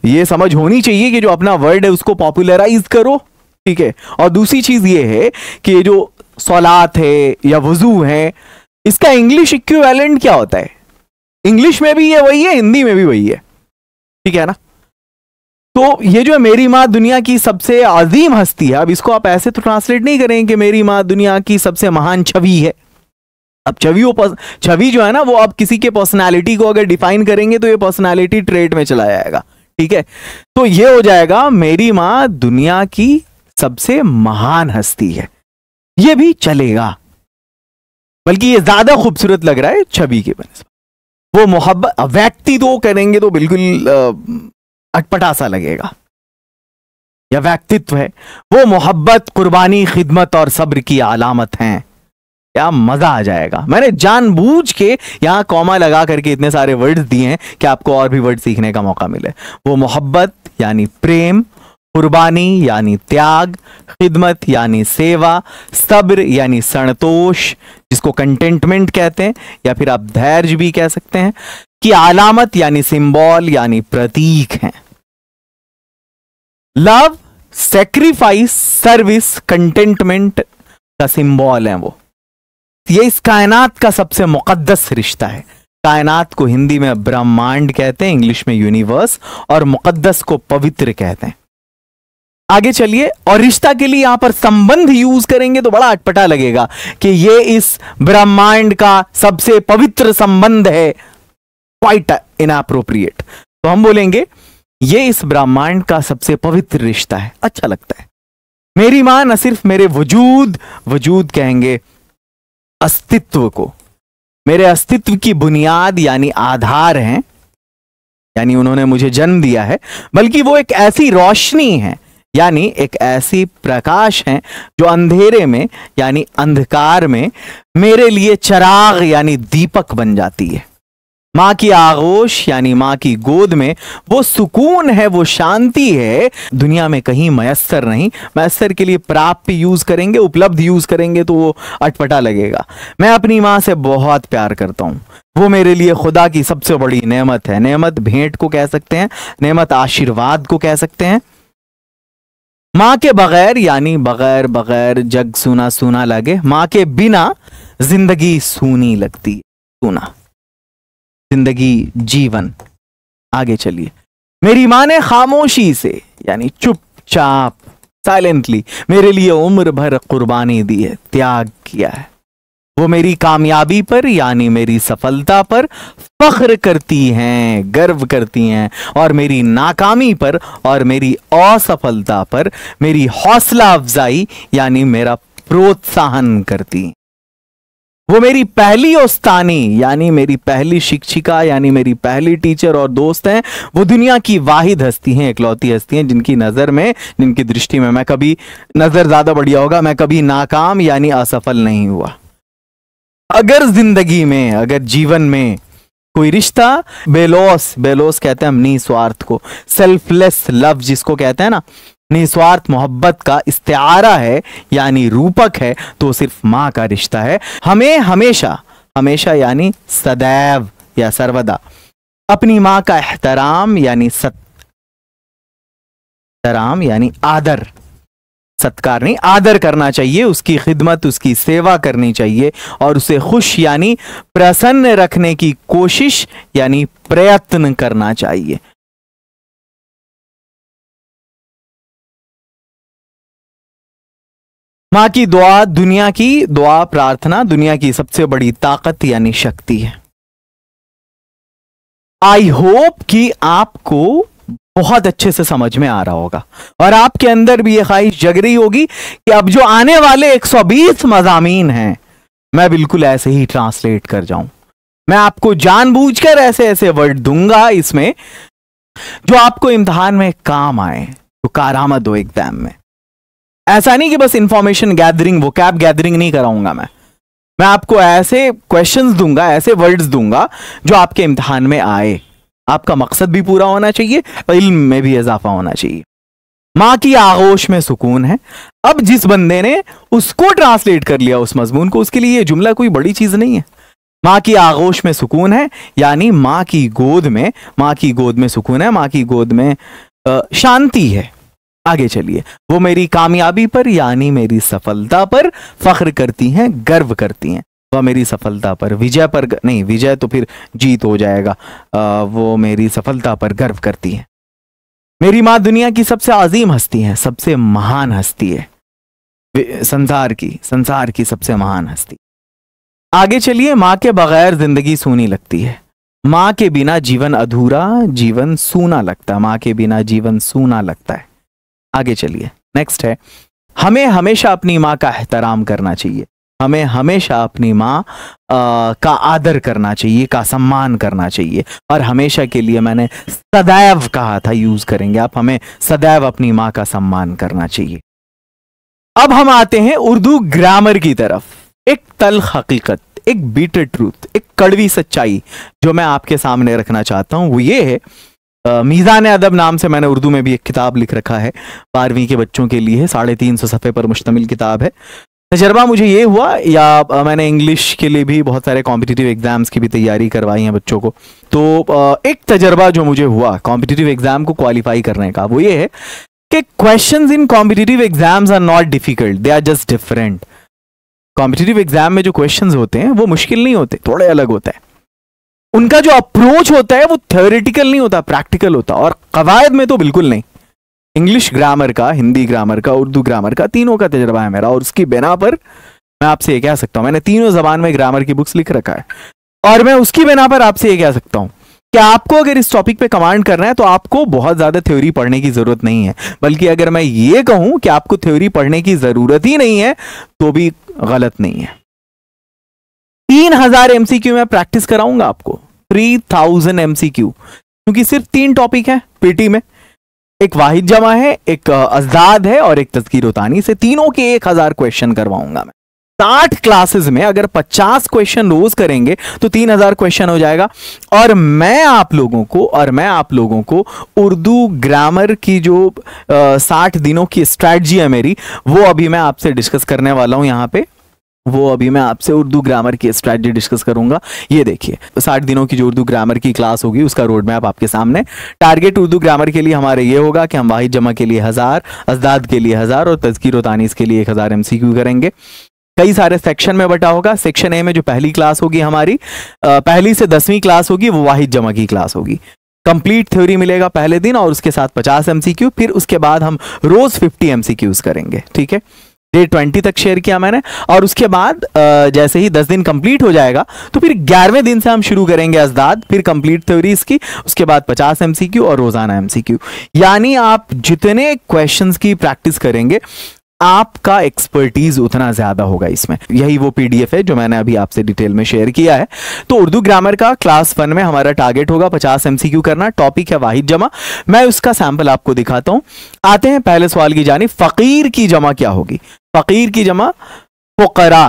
ये समझ होनी चाहिए कि जो अपना वर्ड है उसको पॉपुलराइज करो, ठीक है। और दूसरी चीज ये है कि ये जो सलात है या वजू है, इसका इंग्लिश इक्विवेलेंट क्या होता है? इंग्लिश में भी ये वही है, हिंदी में भी वही है, ठीक है ना। तो ये जो है मेरी माँ दुनिया की सबसे अजीम हस्ती है। अब इसको आप ऐसे तो ट्रांसलेट नहीं करेंगे कि मेरी माँ दुनिया की सबसे महान छवि है। अब छवि जो है ना, वो आप किसी के पर्सनालिटी को अगर डिफाइन करेंगे तो ये पर्सनालिटी ट्रेट में चला जाएगा, ठीक है। तो ये हो जाएगा मेरी माँ दुनिया की सबसे महान हस्ती है, ये भी चलेगा, बल्कि ये ज्यादा खूबसूरत लग रहा है छवि के बनस्बत। वो मोहब्बत व्यक्ति तो करेंगे तो बिल्कुल अटपटा सा लगेगा। या व्यक्तित्व है, वो मोहब्बत, कुर्बानी, खिदमत और सब्र की अलामत हैं। क्या मजा आ जाएगा। मैंने जानबूझ के यहां कॉमा लगा करके इतने सारे वर्ड्स दिए हैं कि आपको और भी वर्ड सीखने का मौका मिले। वो मोहब्बत यानी प्रेम, कुर्बानी यानी त्याग, खिदमत यानी सेवा, सब्र यानी संतोष जिसको कंटेंटमेंट कहते हैं, या फिर आप धैर्य भी कह सकते हैं, कि अलामत यानी सिंबल यानी प्रतीक है। लव, सेक्रीफाइस, सर्विस, कंटेंटमेंट का सिंबल है वो। ये इस कायनात का सबसे मुकद्दस रिश्ता है। कायनात को हिंदी में ब्रह्मांड कहते हैं, इंग्लिश में यूनिवर्स, और मुकद्दस को पवित्र कहते हैं। आगे चलिए, और रिश्ता के लिए यहां पर संबंध यूज करेंगे तो बड़ा अटपटा लगेगा कि ये इस ब्रह्मांड का सबसे पवित्र संबंध है, क्वाइट इनअप्रोप्रिएट। तो हम बोलेंगे ये इस ब्रह्मांड का सबसे पवित्र रिश्ता है, अच्छा लगता है। मेरी मां न सिर्फ मेरे वजूद कहेंगे अस्तित्व को, मेरे अस्तित्व की बुनियाद यानी आधार हैं, यानी उन्होंने मुझे जन्म दिया है, बल्कि वो एक ऐसी रोशनी है, यानी एक ऐसी प्रकाश है जो अंधेरे में यानी अंधकार में मेरे लिए चिराग यानी दीपक बन जाती है। मां की आगोश यानी मां की गोद में वो सुकून है, वो शांति है, दुनिया में कहीं मयस्सर नहीं। मयस्सर के लिए प्राप्त यूज करेंगे, उपलब्ध यूज करेंगे तो वो अटपटा लगेगा। मैं अपनी मां से बहुत प्यार करता हूं, वो मेरे लिए खुदा की सबसे बड़ी नेमत है। नेमत भेंट को कह सकते हैं, नेमत आशीर्वाद को कह सकते हैं। मां के बगैर यानी बगैर जग सूना सूना लगे, मां के बिना जिंदगी सूनी लगती है, सूना जिंदगी, जीवन। आगे चलिए, मेरी मां ने खामोशी से यानी चुपचाप, साइलेंटली मेरे लिए उम्र भर कुर्बानी दी है, त्याग किया है। वो मेरी कामयाबी पर यानी मेरी सफलता पर फख्र करती हैं, गर्व करती हैं, और मेरी नाकामी पर और मेरी असफलता पर मेरी हौसला अफजाई यानी मेरा प्रोत्साहन करती हैं। वो मेरी पहली उस्तानी यानी मेरी पहली शिक्षिका यानी मेरी पहली टीचर और दोस्त हैं। वो दुनिया की वाहिद हस्ती हैं, इकलौती हस्ती हैं जिनकी नज़र में, जिनकी दृष्टि में मैं कभी, नज़र ज़्यादा बढ़िया होगा, मैं कभी नाकाम यानी असफल नहीं हुआ। अगर जिंदगी में, अगर जीवन में कोई रिश्ता बेलोस कहते हैं हम निस्वार्थ को, सेल्फलेस लव जिसको कहते हैं ना, निस्वार्थ मोहब्बत का इस्तेआरा है यानी रूपक है, तो सिर्फ मां का रिश्ता है। हमें हमेशा यानी सदैव या सर्वदा अपनी मां का एहतराम यानी एहतराम यानी आदर, सत्कार नहीं, आदर करना चाहिए, उसकी खिदमत, उसकी सेवा करनी चाहिए, और उसे खुश यानी प्रसन्न रखने की कोशिश यानी प्रयत्न करना चाहिए। माँ की दुआ दुनिया की दुआ प्रार्थना दुनिया की सबसे बड़ी ताकत यानी शक्ति है। आई होप कि आपको बहुत अच्छे से समझ में आ रहा होगा और आपके अंदर भी यह ख्वाहिश जग रही होगी कि अब जो आने वाले 120 मज़ामीन हैं मैं बिल्कुल ऐसे ही ट्रांसलेट कर जाऊं। मैं आपको जानबूझकर ऐसे ऐसे वर्ड दूंगा इसमें जो आपको इम्तिहान में काम आए, तो कारआमद हो एग्जाम में। ऐसा नहीं कि बस इंफॉर्मेशन गैदरिंग वोकैब गैदरिंग नहीं कराऊंगा मैं आपको ऐसे क्वेश्चंस दूंगा, ऐसे वर्ड्स दूंगा जो आपके इम्तिहान में आए। आपका मकसद भी पूरा होना चाहिए और इल्म में भी इजाफा होना चाहिए। माँ की आगोश में सुकून है। अब जिस बंदे ने उसको ट्रांसलेट कर लिया उस मजमून को, उसके लिए ये जुमला कोई बड़ी चीज नहीं है। माँ की आगोश में सुकून है यानी माँ की गोद में सुकून है, माँ की गोद में शांति है। आगे चलिए, वो मेरी कामयाबी पर यानी मेरी सफलता पर फख्र करती हैं, गर्व करती हैं। वह मेरी सफलता पर, विजय पर नहीं, विजय तो फिर जीत हो जाएगा। वो मेरी सफलता पर गर्व करती हैं। मेरी माँ दुनिया की सबसे अजीम हस्ती है, सबसे महान हस्ती है, संसार की सबसे महान हस्ती। आगे चलिए, माँ के बगैर जिंदगी सूनी लगती है। माँ के बिना जीवन अधूरा, जीवन सूना लगता है। माँ के बिना जीवन सूना लगता है। आगे चलिए, नेक्स्ट है, हमें हमेशा अपनी माँ का एहतराम करना चाहिए। हमें हमेशा अपनी माँ का आदर करना चाहिए, का सम्मान करना चाहिए। और हमेशा के लिए मैंने सदैव कहा था, यूज करेंगे आप। हमें सदैव अपनी माँ का सम्मान करना चाहिए। अब हम आते हैं उर्दू ग्रामर की तरफ। एक तल्ख हकीकत, एक बीटर ट्रूथ, एक कड़वी सच्चाई जो मैं आपके सामने रखना चाहता हूं वो ये है, मीज़ान अदब नाम से मैंने उर्दू में भी एक किताब लिख रखा है, 12वीं के बच्चों के लिए, 350 सफ़े पर मुश्तमिल किताब है। तजर्बा मुझे ये हुआ, या मैंने इंग्लिश के लिए भी बहुत सारे कॉम्पिटिटिव एग्जाम्स की भी तैयारी करवाई है बच्चों को। तो एक तजर्बा जो मुझे हुआ कॉम्पिटिटिव एग्जाम को क्वालिफाई करने का, वो ये है कि questions in competitive exams are not difficult, they are just different. Competitive exam में जो क्वेश्चंस होते हैं वो मुश्किल नहीं होते, थोड़े अलग होता है। उनका जो अप्रोच होता है वो थ्योरेटिकल नहीं होता, प्रैक्टिकल होता। और कवायद में तो बिल्कुल नहीं। इंग्लिश ग्रामर का, हिंदी ग्रामर का, उर्दू ग्रामर का, तीनों का तजर्बा है मेरा। और उसकी बिना पर मैं आपसे ये कह सकता हूं, मैंने तीनों जबान में ग्रामर की बुक्स लिख रखा है, और मैं उसकी बिना पर आपसे ये कह सकता हूं कि आपको अगर इस टॉपिक पे कमांड करना है तो आपको बहुत ज्यादा थ्योरी पढ़ने की जरूरत नहीं है। बल्कि अगर मैं ये कहूं कि आपको थ्योरी पढ़ने की जरूरत ही नहीं है तो भी गलत नहीं है। 3000 MCQ में प्रैक्टिस कराऊंगा आपको, 3000 MCQ, क्योंकि सिर्फ 3 टॉपिक है पीटी में। एक वाहिद जमा है, एक अज़दाद है और एक तज़कीर व तानी से। तीनों के 1000 क्वेश्चन करवाऊंगा मैं। 60 क्लासेस में अगर 50 क्वेश्चन रोज करेंगे तो 3000 क्वेश्चन हो जाएगा। और मैं आप लोगों को उर्दू ग्रामर की जो 60 दिनों की स्ट्रैटेजी है मेरी, वो अभी मैं आपसे डिस्कस करने वाला हूं यहाँ पे। वो अभी मैं आपसे उर्दू ग्रामर की स्ट्रैटेजी डिस्कस करूंगा। ये देखिए, 60 दिनों की जो उर्दू ग्रामर की क्लास होगी उसका रोड मैप आपके सामने। टारगेट उर्दू ग्रामर के लिए हमारे ये होगा कि हम वाहिद जमा के लिए 1000, अज़दाद के लिए 1000 और तज़कीर व तानीस के लिए 1000 MCQ करेंगे। कई सारे सेक्शन में बटा होगा। सेक्शन ए में जो पहली क्लास होगी हमारी, पहली से 10वीं क्लास होगी, वो वाहिद जमा की क्लास होगी। कंप्लीट थ्योरी मिलेगा पहले दिन और उसके साथ 50 MCQ। फिर उसके बाद हम रोज 50 MCQs करेंगे, ठीक है। डे 20 तक शेयर किया मैंने। और उसके बाद जैसे ही 10 दिन कंप्लीट हो जाएगा तो फिर 11वें दिन से हम शुरू करेंगे अज़दाद, फिर कंप्लीट थ्योरी इसकी, उसके बाद 50 MCQ और रोजाना MCQ। यानी आप जितने क्वेश्चंस की प्रैक्टिस करेंगे आपका एक्सपर्टीज उतना ज्यादा होगा इसमें। यही वो PDF है जो मैंने अभी आपसे डिटेल में शेयर किया है। तो उर्दू ग्रामर का क्लास 1 में हमारा टारगेट होगा 50 MCQ करना। टॉपिक है वाहिद जमा। मैं उसका सैंपल आपको दिखाता हूं। आते हैं पहले सवाल की जानिब। फकीर की जमा क्या होगी? फकीर की जमा फुकरा।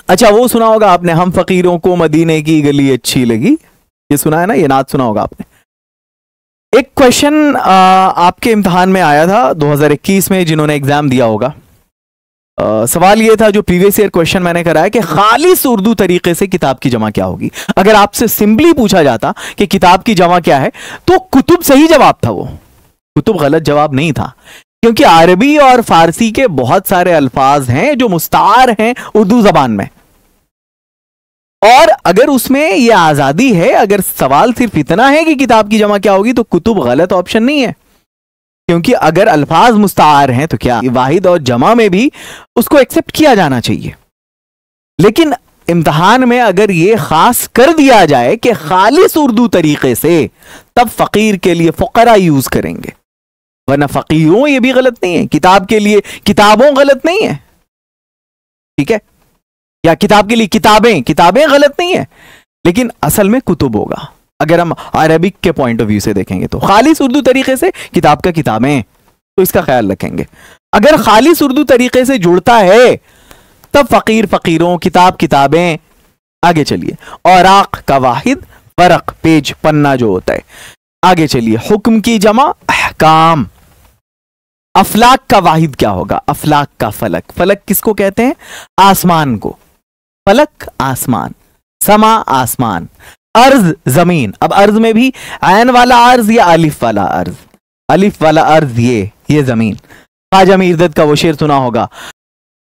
अच्छा, वो सुना होगा आपने, हम फकीरों को मदीने की गली अच्छी लगी। ये सुना है ना, ये नात सुना होगा आपने। एक क्वेश्चन आपके इम्तिहान में आया था 2021 में, जिन्होंने एग्जाम दिया होगा। सवाल ये था, जो प्रीवियस ईयर क्वेश्चन मैंने कराया, कि खालिस उर्दू तरीके से किताब की जमा क्या होगी। अगर आपसे सिंपली पूछा जाता कि किताब की जमा क्या है तो कुतुब सही जवाब था। वो कुतुब गलत जवाब नहीं था, क्योंकि अरबी और फारसी के बहुत सारे अल्फाज हैं जो मुस्तार हैं उर्दू जबान में। और अगर उसमें यह आजादी है, अगर सवाल सिर्फ इतना है कि किताब की जमा क्या होगी, तो कुतुब गलत ऑप्शन नहीं है। क्योंकि अगर अल्फाज मुस्तार हैं तो क्या वाहिद और जमा में भी उसको एक्सेप्ट किया जाना चाहिए। लेकिन इम्तिहान में अगर ये खास कर दिया जाए कि खालिस उर्दू तरीके से, तब फकीर के लिए फुकरा यूज करेंगे, वरना फकीरों ये भी गलत नहीं है, किताब के लिए किताबों गलत नहीं है, ठीक है, या किताब के लिए किताबें गलत नहीं है, लेकिन असल में कुतुब होगा। अगर हम अरबिक के पॉइंट ऑफ व्यू से देखेंगे तो खालिस उर्दू तरीके से किताब का किताबें, तो इसका ख्याल रखेंगे। अगर खालिस उर्दू तरीके से जुड़ता है तब फकीर फकीरों, किताब किताबें। आगे चलिए, औराक का वाहिद वरक, पेज, पन्ना जो होता है। आगे चलिए, हुक्म की जमा अहकाम। अफलाक का वाहिद क्या होगा? अफलाक का फलक। फलक किसको कहते हैं? आसमान को। फलक आसमान, समा आसमान, अर्ज जमीन। अब अर्ज में भी ऐन वाला अर्ज या अलिफ वाला अर्ज? अलिफ वाला अर्ज ये जमीन। ख्वाजा मीरदद का वो शेर सुना होगा,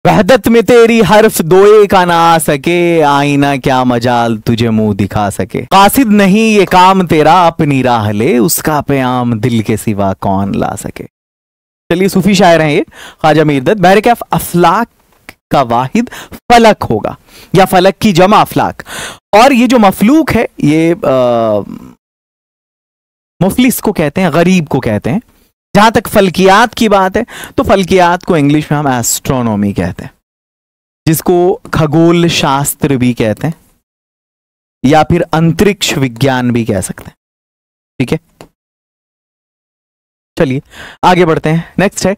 वहदत में तेरी हर्फ दोए का ना आ सके, आईना क्या मजाल तुझे मुंह दिखा सके। कासिद नहीं ये काम तेरा अपनी राह ले, उसका प्याम दिल के सिवा कौन ला सके। चलिए, सूफी शायर हैं ये ख्वाजा मीरदद। बहरकैफ अफलाक का वाहिद फलक होगा, या फलक की जमा अफलाक। और ये जो मफलूक है ये मुफलिस को कहते हैं, गरीब को कहते हैं। जहां तक फल्कियात की बात है तो फल्कियात को इंग्लिश में हम एस्ट्रोनॉमी कहते हैं, जिसको खगोल शास्त्र भी कहते हैं, या फिर अंतरिक्ष विज्ञान भी कह सकते हैं, ठीक है। चलिए आगे बढ़ते हैं। नेक्स्ट है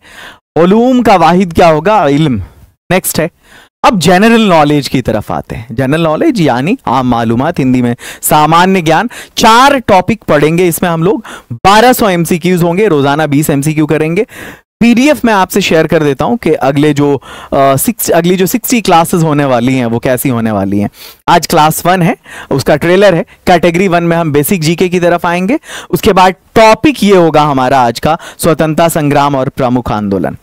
उलूम का वाहिद क्या होगा? इल्म। नेक्स्ट है, अब जनरल नॉलेज की तरफ आते हैं। जनरल नॉलेज यानी आम मालूमात, हिंदी में सामान्य ज्ञान। 4 टॉपिक पढ़ेंगे इसमें हम लोग। 1200 एमसीक्यूज होंगे, रोजाना 20 एमसीक्यू करेंगे। पीडीएफ में आपसे शेयर कर देता हूं कि अगली जो 60 क्लासेस होने वाली हैं वो कैसी होने वाली हैं। आज क्लास 1 है, उसका ट्रेलर है। कैटेगरी 1 में हम बेसिक जीके की तरफ आएंगे। उसके बाद टॉपिक ये होगा हमारा आज का, स्वतंत्रता संग्राम और प्रमुख आंदोलन।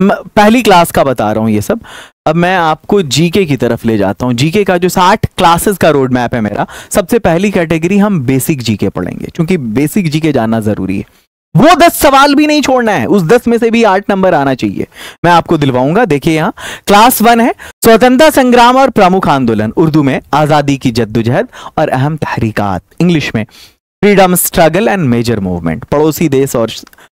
पहली क्लास का बता रहा हूं ये सब। अब मैं आपको जीके की तरफ ले जाता हूं। जीके का जो 60 क्लासेस का रोड मैप है मेरा, सबसे पहली कैटेगरी हम बेसिक जीके पढ़ेंगे, क्योंकि बेसिक जीके जानना जरूरी है। वो 10 सवाल भी नहीं छोड़ना है, उस 10 में से भी 8 नंबर आना चाहिए, मैं आपको दिलवाऊंगा। देखिए यहां क्लास 1 है स्वतंत्रता संग्राम और प्रमुख आंदोलन, उर्दू में आजादी की जद्दोजहद और अहम तहरीकात, इंग्लिश में freedom struggle and major movement,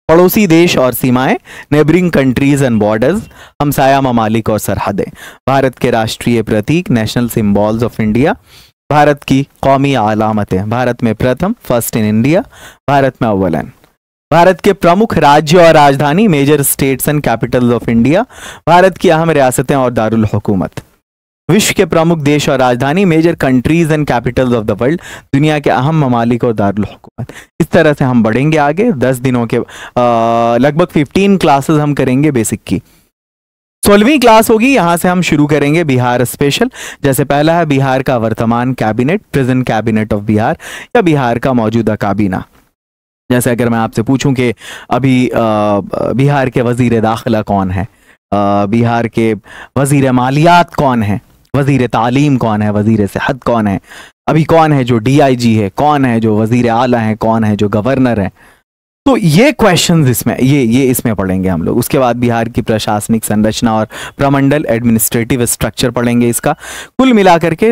पड़ोसी देश और सीमाएं, नेबरिंग कंट्रीज एंड बॉर्डर्स, हमसाया ममालिक और सरहदें, भारत के राष्ट्रीय प्रतीक, national symbols of India, Bharat की कौमी अलामतें, भारत में प्रथम, फर्स्ट इन इंडिया, भारत में अव्वलन, भारत के प्रमुख राज्य और राजधानी, major states and capitals of India, Bharat की अहम रियासतें और दारुल हुकूमत, विश्व के प्रमुख देश और राजधानी, major countries and capitals of the world, दुनिया के अहम ममालिक और दारुल हुकूमत। इस तरह से हम बढ़ेंगे आगे। 10 दिनों के लगभग 15 क्लासेस हम करेंगे बेसिक की। 16वीं क्लास होगी, यहां से हम शुरू करेंगे बिहार स्पेशल। जैसे पहला है बिहार का वर्तमान cabinet, present cabinet of Bihar, या बिहार का मौजूदा काबीना। जैसे अगर मैं आपसे पूछूं कि अभी बिहार के वजीर दाखिला कौन है, बिहार के वजीर मालियात कौन है, वजीर तालीम कौन है, वजीर सेहत कौन है, अभी कौन है जो डीआईजी है, कौन है जो वजीर आला है, कौन है जो गवर्नर है, तो ये क्वेश्चंस इसमें ये इसमें पढ़ेंगे हम लोग। उसके बाद बिहार की प्रशासनिक संरचना और प्रमंडल, एडमिनिस्ट्रेटिव स्ट्रक्चर पढ़ेंगे इसका। कुल मिलाकर के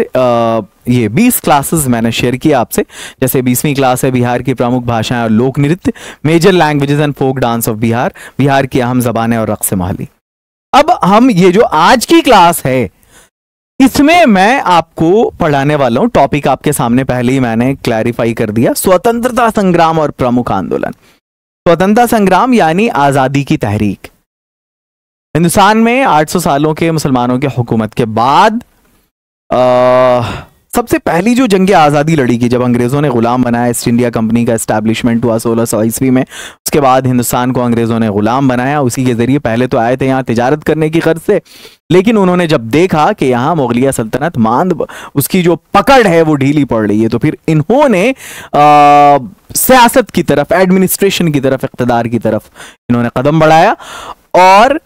ये 20 क्लासेस मैंने शेयर किया आपसे। जैसे 20वीं क्लास है बिहार की प्रमुख भाषाएं और लोक नृत्य, major languages and folk dance of Bihar, Bihar की अहम जबानें और रक्स महली। अब हम ये जो आज की क्लास है इसमें मैं आपको पढ़ाने वाला हूं, टॉपिक आपके सामने पहले ही मैंने क्लैरिफाई कर दिया, स्वतंत्रता संग्राम और प्रमुख आंदोलन। स्वतंत्रता संग्राम यानी आजादी की तहरीक। हिंदुस्तान में 800 सालों के मुसलमानों की हुकूमत के बाद सबसे पहली जो जंग आज़ादी लड़ी की, जब अंग्रेज़ों ने गुलाम बनाया, ईस्ट इंडिया कंपनी का एस्टैब्लिशमेंट हुआ 1600 ईस्वी में। उसके बाद हिंदुस्तान को अंग्रेज़ों ने गुलाम बनाया। उसी के ज़रिए पहले तो आए थे यहाँ तिजारत करने की गर्ज से, लेकिन उन्होंने जब देखा कि यहाँ मुगलिया सल्तनत मांद, उसकी जो पकड़ है वो ढीली पड़ रही है, तो फिर इन्होंने सियासत की तरफ, एडमिनिस्ट्रेशन की तरफ, इक़्तिदार की तरफ इन्होंने कदम बढ़ाया और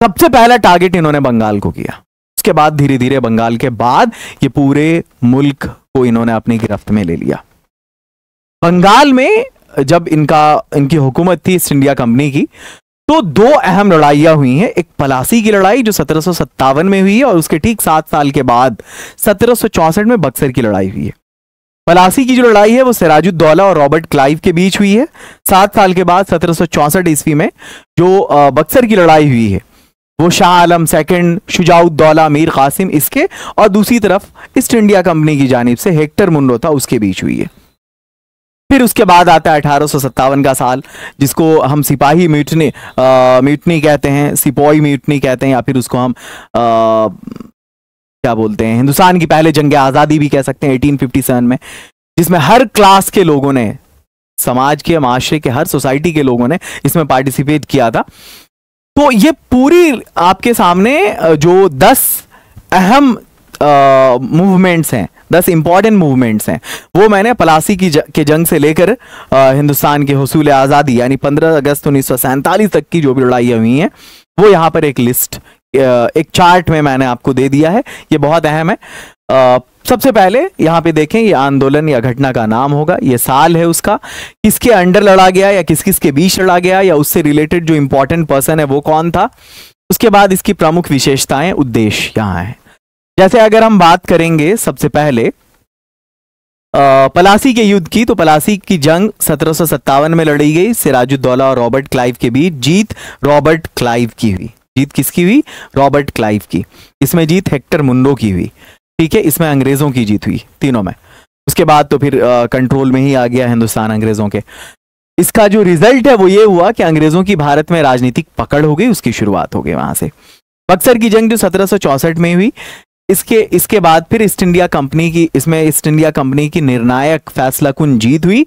सबसे पहला टारगेट इन्होंने बंगाल को किया। उसके बाद धीरे धीरे बंगाल के बाद ये पूरे मुल्क को इन्होंने अपनी गिरफ्त में ले लिया। बंगाल में जब इनकी हुकूमत थी ईस्ट इंडिया कंपनी की, तो दो अहम लड़ाइयां हुई हैं। एक पलासी की लड़ाई जो 1757 में हुई है, और उसके ठीक 7 साल के बाद 1764 में बक्सर की लड़ाई हुई है। पलासी की जो लड़ाई है वो सिराजुद्दौला और रॉबर्ट क्लाइव के बीच हुई है। 7 साल के बाद 1764 ईस्वी में जो बक्सर की लड़ाई हुई है वो शाह आलम सेकंड, शुजाउद्दौला, मीर कासिम इसके, और दूसरी तरफ ईस्ट इंडिया कंपनी की जानिब से हेक्टर मुनरो था उसके बीच हुई है। फिर उसके बाद आता है 1857 का साल, जिसको हम सिपाही म्यूटनी कहते हैं, सिपाही म्यूटनी कहते हैं, या फिर उसको हम क्या बोलते हैं, हिंदुस्तान की पहले जंग आज़ादी भी कह सकते हैं 1857 में, जिसमें हर क्लास के लोगों ने, समाज के, माशरे के, हर सोसाइटी के लोगों ने इसमें पार्टिसिपेट किया था। तो ये पूरी आपके सामने जो 10 अहम मूवमेंट्स हैं, 10 इंपॉर्टेंट मूवमेंट्स हैं, वो मैंने पलासी के जंग से लेकर हिंदुस्तान के हुसूल आज़ादी यानी 15 अगस्त 1947 तक की जो भी लड़ाइयाँ हुई हैं वो यहाँ पर एक लिस्ट, एक चार्ट में मैंने आपको दे दिया है। ये बहुत अहम है। सबसे पहले यहाँ पे देखें, ये आंदोलन या घटना का नाम होगा, ये साल है उसका, किसके अंडर लड़ा गया या किस किस के बीच लड़ा गया, या उससे रिलेटेड जो इंपॉर्टेंट पर्सन है वो कौन था। उसके बाद इसकी प्रमुख विशेषताएं, उद्देश्य यहाँ है। जैसे अगर हम बात करेंगे सबसे पहले पलासी के युद्ध की, तो पलासी की जंग 1757 में लड़ी गई सिराजुद्दौला और रॉबर्ट क्लाइव के बीच। जीत रॉबर्ट क्लाइव की हुई। जीत किसकी हुई? रॉबर्ट क्लाइव की। इसमें जीत हेक्टर मुनरो की हुई, ठीक है। इसमें अंग्रेजों की जीत हुई तीनों में। उसके बाद तो फिर कंट्रोल में ही आ गया हिंदुस्तान अंग्रेजों के। इसका जो रिजल्ट है वो ये हुआ कि अंग्रेजों की भारत में राजनीतिक पकड़ हो गई, उसकी शुरुआत हो गई वहां से। बक्सर की जंग जो 1764 में हुई, इसके बाद फिर ईस्ट इंडिया कंपनी की निर्णायक फैसला कुन जीत हुई।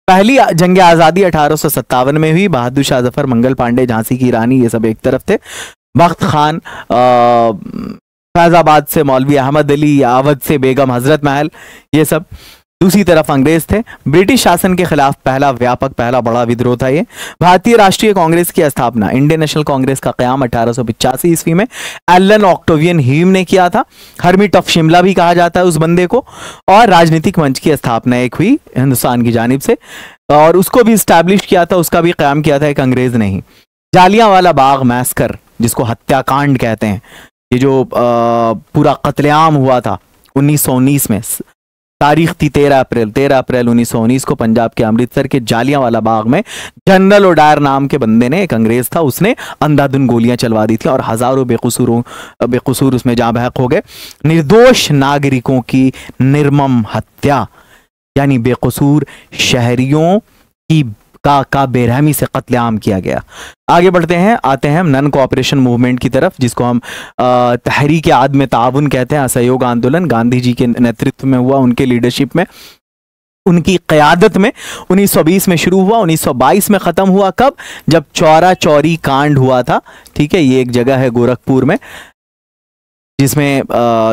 पहली जंग आज़ादी 1857 में हुई। बहादुर शाह जफर, मंगल पांडे, झांसी की रानी, ये सब एक तरफ थे। बख्त खान, फैजाबाद से मौलवी अहमद अली, अवध से बेगम हजरत महल, ये सब दूसरी तरफ अंग्रेज थे। ब्रिटिश शासन के खिलाफ पहला बड़ा विद्रोह था ये। भारतीय राष्ट्रीय कांग्रेस की स्थापना, इंडियन नेशनल कांग्रेस का क़याम 1885 ईस्वी में एलन ऑक्टेवियन ह्यूम ने किया था। हर्मिट ऑफ शिमला भी कहा जाता है उस बंदे को। और राजनीतिक मंच की स्थापना एक हुई हिंदुस्तान की जानिब से, और उसको भी स्टैब्लिश किया था, उसका भी क़याम किया था एक अंग्रेज ने ही। जालियांवाला बाग मैसकर, जिसको हत्याकांड कहते हैं, ये जो पूरा कत्लेआम हुआ था 1919 में, तारीख थी 13 अप्रैल 1919 को पंजाब के अमृतसर के जालियांवाला बाग में जनरल ओडायर नाम के बंदे ने, एक अंग्रेज था, उसने अंधाधुंध गोलियां चलवा दी थी और हजारों बेकसूर उसमें जाँ बहक हो गए। निर्दोष नागरिकों की निर्मम हत्या, यानी बेकसूर शहरियों की का बेरहमी से कत्लेआम किया गया। आगे बढ़ते हैं, आते हैं हम नन कोऑपरेशन मूवमेंट की तरफ, जिसको हम तहरीक आदम ताउन कहते हैं। असहयोग आंदोलन गांधी जी के नेतृत्व में हुआ, उनके लीडरशिप में, उनकी क़यादत में 1920 में शुरू हुआ, 1922 में ख़त्म हुआ। कब? जब चौरा चौरी कांड हुआ था, ठीक है। ये एक जगह है गोरखपुर में, जिसमें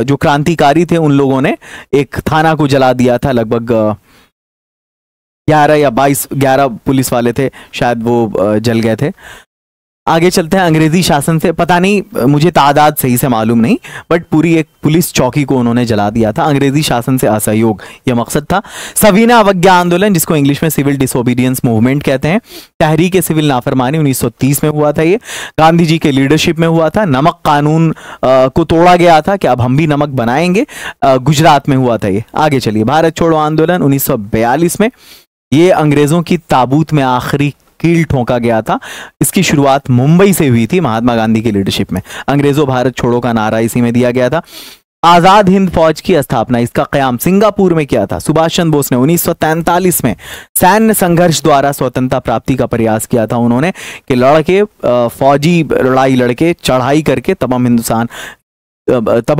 जो क्रांतिकारी थे उन लोगों ने एक थाना को जला दिया था। लगभग 11 या 11 पुलिस वाले थे शायद, वो जल गए थे। आगे चलते हैं। अंग्रेजी शासन से, पता नहीं, मुझे तादाद सही से मालूम नहीं, बट पूरी एक पुलिस चौकी को उन्होंने जला दिया था। अंग्रेजी शासन से असहयोग यह मकसद था। सविनय अवज्ञा आंदोलन, जिसको इंग्लिश में सिविल डिसोबीडियंस मूवमेंट कहते हैं, तहरीक सिविल नाफरमानी 1930 में हुआ था। ये गांधी जी के लीडरशिप में हुआ था। नमक कानून को तोड़ा गया था कि अब हम भी नमक बनाएंगे, गुजरात में हुआ था ये। आगे चलिए, भारत छोड़ो आंदोलन 1942 में, ये अंग्रेजों की ताबूत में आखिरी कील ठोंका गया था। इसकी शुरुआत मुंबई से हुई थी महात्मा गांधी की लीडरशिप में। अंग्रेजों भारत छोड़ो का नारा इसी में दिया गया था। आजाद हिंद फौज की स्थापना, इसका क़याम सिंगापुर में किया था सुभाष चंद्र बोस ने 1943 में। सैन्य संघर्ष द्वारा स्वतंत्रता प्राप्ति का प्रयास किया था उन्होंने कि लड़के फौजी लड़ाई लड़के चढ़ाई करके तब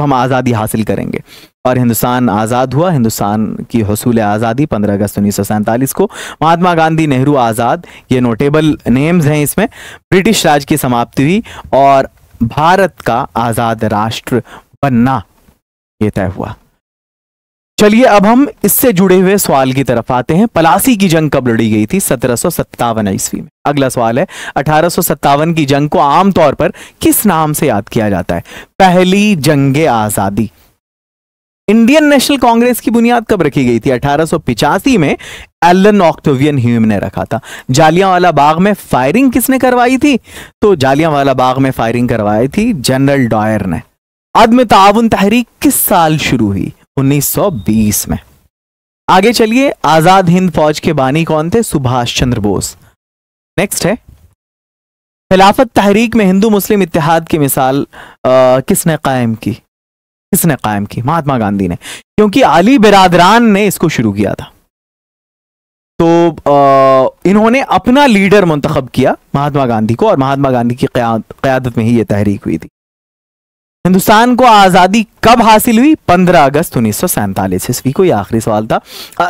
हम आज़ादी हासिल करेंगे। और हिंदुस्तान आज़ाद हुआ। हिंदुस्तान की हुसूल आज़ादी 15 अगस्त 1947 को। महात्मा गांधी, नेहरू, आज़ाद, ये नोटेबल नेम्स हैं इसमें। ब्रिटिश राज की समाप्ति हुई और भारत का आज़ाद राष्ट्र बनना ये तय हुआ। चलिए अब हम इससे जुड़े हुए सवाल की तरफ आते हैं। पलासी की जंग कब लड़ी गई थी? 1757 ईस्वी में। अगला सवाल है, 1857 की जंग को आमतौर पर किस नाम से याद किया जाता है? पहली जंगे आज़ादी। इंडियन नेशनल कांग्रेस की बुनियाद कब रखी गई थी? 1885 में एलन ऑक्टेवियन ह्यूम ने रखा था। जालियांवाला बाग में फायरिंग किसने करवाई थी? तो जालियांवाला बाग में फायरिंग करवाई थी जनरल डायर ने। अदम ताउन तहरीक किस साल शुरू हुई? 1920 में। आगे चलिए, आजाद हिंद फौज के बानी कौन थे? सुभाष चंद्र बोस। नेक्स्ट है, खिलाफत तहरीक में हिंदू मुस्लिम इत्तेहाद की मिसाल किसने कायम की? किसने कायम की? महात्मा गांधी ने, क्योंकि अली बिरादरान ने इसको शुरू किया था। तो इन्होंने अपना लीडर मुंतखब किया महात्मा गांधी को, और महात्मा गांधी की क़यादत में ही यह तहरीक हुई थी। हिंदुस्तान को आज़ादी कब हासिल हुई? 15 अगस्त 1947 ईस्वी को। यह आखिरी सवाल था।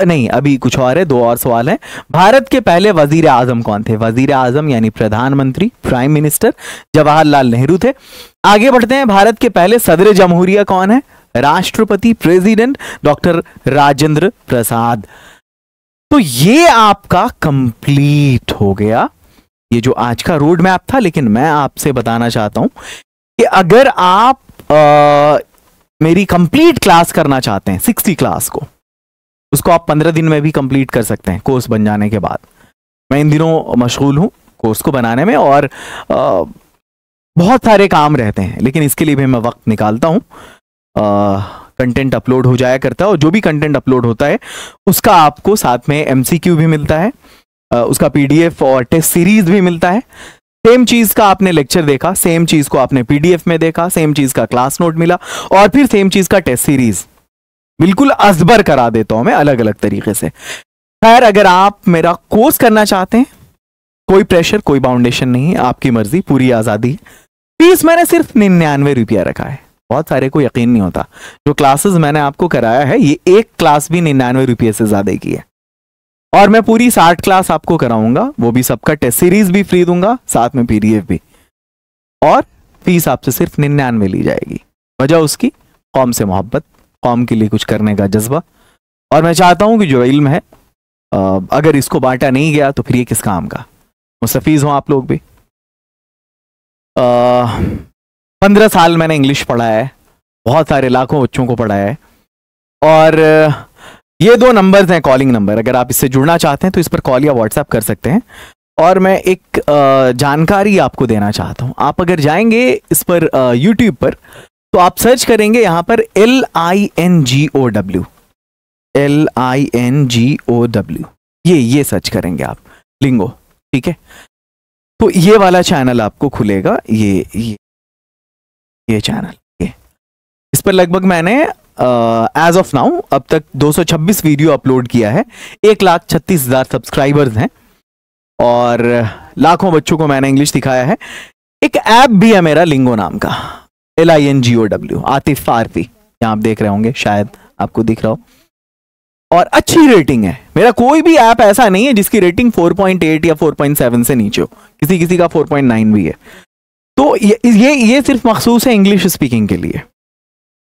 नहीं, अभी कुछ और है, 2 और सवाल हैं। भारत के पहले वजीर आजम कौन थे? वजीर आजम यानी प्रधानमंत्री, प्राइम मिनिस्टर, जवाहरलाल नेहरू थे। आगे बढ़ते हैं, भारत के पहले सदर जमहूरिया कौन है? राष्ट्रपति, प्रेसिडेंट, डॉक्टर राजेंद्र प्रसाद। तो ये आपका कंप्लीट हो गया, ये जो आज का रोड मैप था। लेकिन मैं आपसे बताना चाहता हूं कि अगर आप मेरी कंप्लीट क्लास करना चाहते हैं, 60 क्लास को, उसको आप 15 दिन में भी कंप्लीट कर सकते हैं कोर्स बन जाने के बाद। मैं इन दिनों मशगूल हूं कोर्स को बनाने में, और बहुत सारे काम रहते हैं, लेकिन इसके लिए भी मैं वक्त निकालता हूं। कंटेंट अपलोड हो जाया करता है, और जो भी कंटेंट अपलोड होता है उसका आपको साथ में MCQ भी मिलता है, उसका PDF और टेस्ट सीरीज भी मिलता है। सेम चीज का आपने लेक्चर देखा, सेम चीज को आपने PDF में देखा, सेम चीज का क्लास नोट मिला, और फिर सेम चीज का टेस्ट सीरीज बिल्कुल अजबर करा देता हूं मैं अलग अलग तरीके से। खैर, अगर आप मेरा कोर्स करना चाहते हैं, कोई प्रेशर, कोई बाउंडेशन नहीं, आपकी मर्जी, पूरी आजादी। फीस मैंने सिर्फ 99 रुपया रखा है। बहुत सारे को यकीन नहीं होता, जो क्लासेस मैंने आपको कराया है, ये एक क्लास भी 99 रुपये से ज्यादा की है। और मैं पूरी 60 क्लास आपको कराऊंगा, वो भी सबका टेस्ट सीरीज भी फ्री दूंगा, साथ में PDF भी, और फीस आपसे सिर्फ 99 ली जाएगी। वजह उसकी कौम से मोहब्बत, कौम के लिए कुछ करने का जज्बा। और मैं चाहता हूं कि जो इल्म है, अगर इसको बांटा नहीं गया तो फिर ये किस काम का। मुस्तफीज हो आप लोग भी। 15 साल मैंने इंग्लिश पढ़ाया है, बहुत सारे लाखों बच्चों को पढ़ाया है। और ये 2 नंबर्स हैं कॉलिंग नंबर, अगर आप इससे जुड़ना चाहते हैं तो इस पर कॉल या व्हाट्सएप कर सकते हैं। और मैं एक जानकारी आपको देना चाहता हूं। आप अगर जाएंगे इस पर यूट्यूब पर, तो आप सर्च करेंगे यहां पर LINGOW, LINGOW, ये सर्च करेंगे आप, लिंगो, ठीक है। तो ये वाला चैनल आपको खुलेगा, ये चैनल, इस पर लगभग मैंने एज ऑफ नाउ अब तक 226 वीडियो अपलोड किया है। 1,36,000 सब्सक्राइबर्स हैं, और लाखों बच्चों को मैंने इंग्लिश सिखाया है। एक ऐप भी है मेरा लिंगो नाम का, LINGOW, आतिफ फारफी, यहाँ आप देख रहे होंगे, शायद आपको दिख रहा हो। और अच्छी रेटिंग है। मेरा कोई भी ऐप ऐसा नहीं है जिसकी रेटिंग 4.8 या 4.7 से नीचे हो, किसी का 4.9 भी है। तो ये सिर्फ मखसूस है इंग्लिश स्पीकिंग के लिए।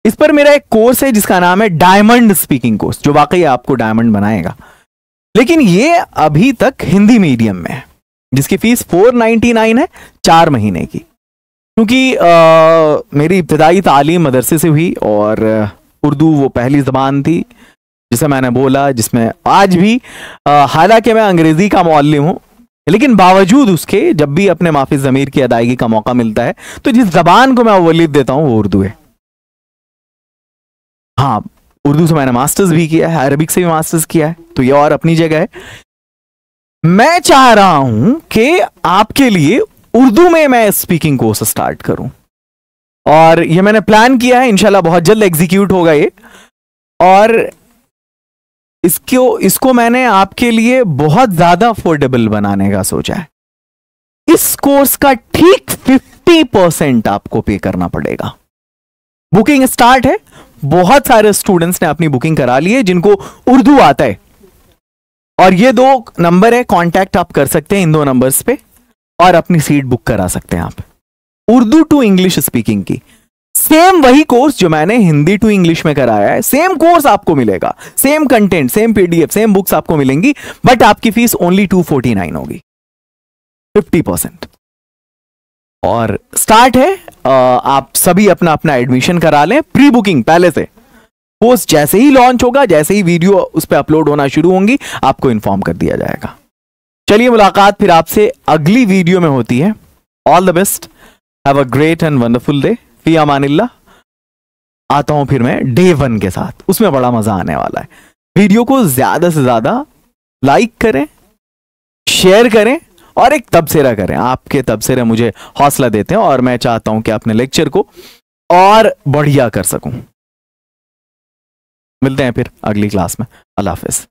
इस पर मेरा एक कोर्स है जिसका नाम है डायमंड स्पीकिंग कोर्स, जो वाकई आपको डायमंड बनाएगा। लेकिन ये अभी तक हिंदी मीडियम में है, जिसकी फीस 499 है 4 महीने की। क्योंकि मेरी इब्तिदाई तालीम मदरसे से हुई, और उर्दू वो पहली ज़बान थी जिसे मैंने बोला, जिसमें आज भी हालांकि मैं अंग्रेजी का मुअल्लिम हूँ, लेकिन बावजूद उसके जब भी अपने माफी ज़मीर की अदायगी का मौका मिलता है तो जिस ज़बान को मैं अवलियत देता हूँ वो उर्दू है। हाँ, उर्दू से मैंने मास्टर्स भी किया है, अरबिक से भी मास्टर्स किया है, तो ये और अपनी जगह है। मैं चाह रहा हूं कि आपके लिए उर्दू में मैं स्पीकिंग कोर्स स्टार्ट करूं, और ये मैंने प्लान किया है, इंशाल्लाह बहुत जल्द एग्जीक्यूट होगा ये। और इसको मैंने आपके लिए बहुत ज्यादा अफोर्डेबल बनाने का सोचा है। इस कोर्स का ठीक 50% आपको पे करना पड़ेगा। बुकिंग स्टार्ट है, बहुत सारे स्टूडेंट्स ने अपनी बुकिंग करा ली है जिनको उर्दू आता है, और ये 2 नंबर है, कांटेक्ट आप कर सकते हैं इन 2 नंबर्स पे, और अपनी सीट बुक करा सकते हैं आप। उर्दू टू इंग्लिश स्पीकिंग की सेम वही कोर्स जो मैंने हिंदी टू इंग्लिश में कराया है, सेम कोर्स आपको मिलेगा, same content, same PDF, same books आपको मिलेंगी, बट आपकी फीस ओनली 249 होगी, 50%। और स्टार्ट है, आप सभी अपना अपना एडमिशन करा लें, प्री बुकिंग पहले से। कोर्स जैसे ही लॉन्च होगा, जैसे ही वीडियो उस पर अपलोड होना शुरू होंगी, आपको इन्फॉर्म कर दिया जाएगा। चलिए, मुलाकात फिर आपसे अगली वीडियो में होती है। All the best, have a great and wonderful day, फी अमानिल्लाह। आता हूं फिर मैं डे 1 के साथ, उसमें बड़ा मजा आने वाला है। वीडियो को ज्यादा से ज्यादा लाइक करें, शेयर करें और एक तबसरा करें। आपके तबसरे मुझे हौसला देते हैं और मैं चाहता हूं कि अपने लेक्चर को और बढ़िया कर सकूं। मिलते हैं फिर अगली क्लास में। अल्लाह हाफिज।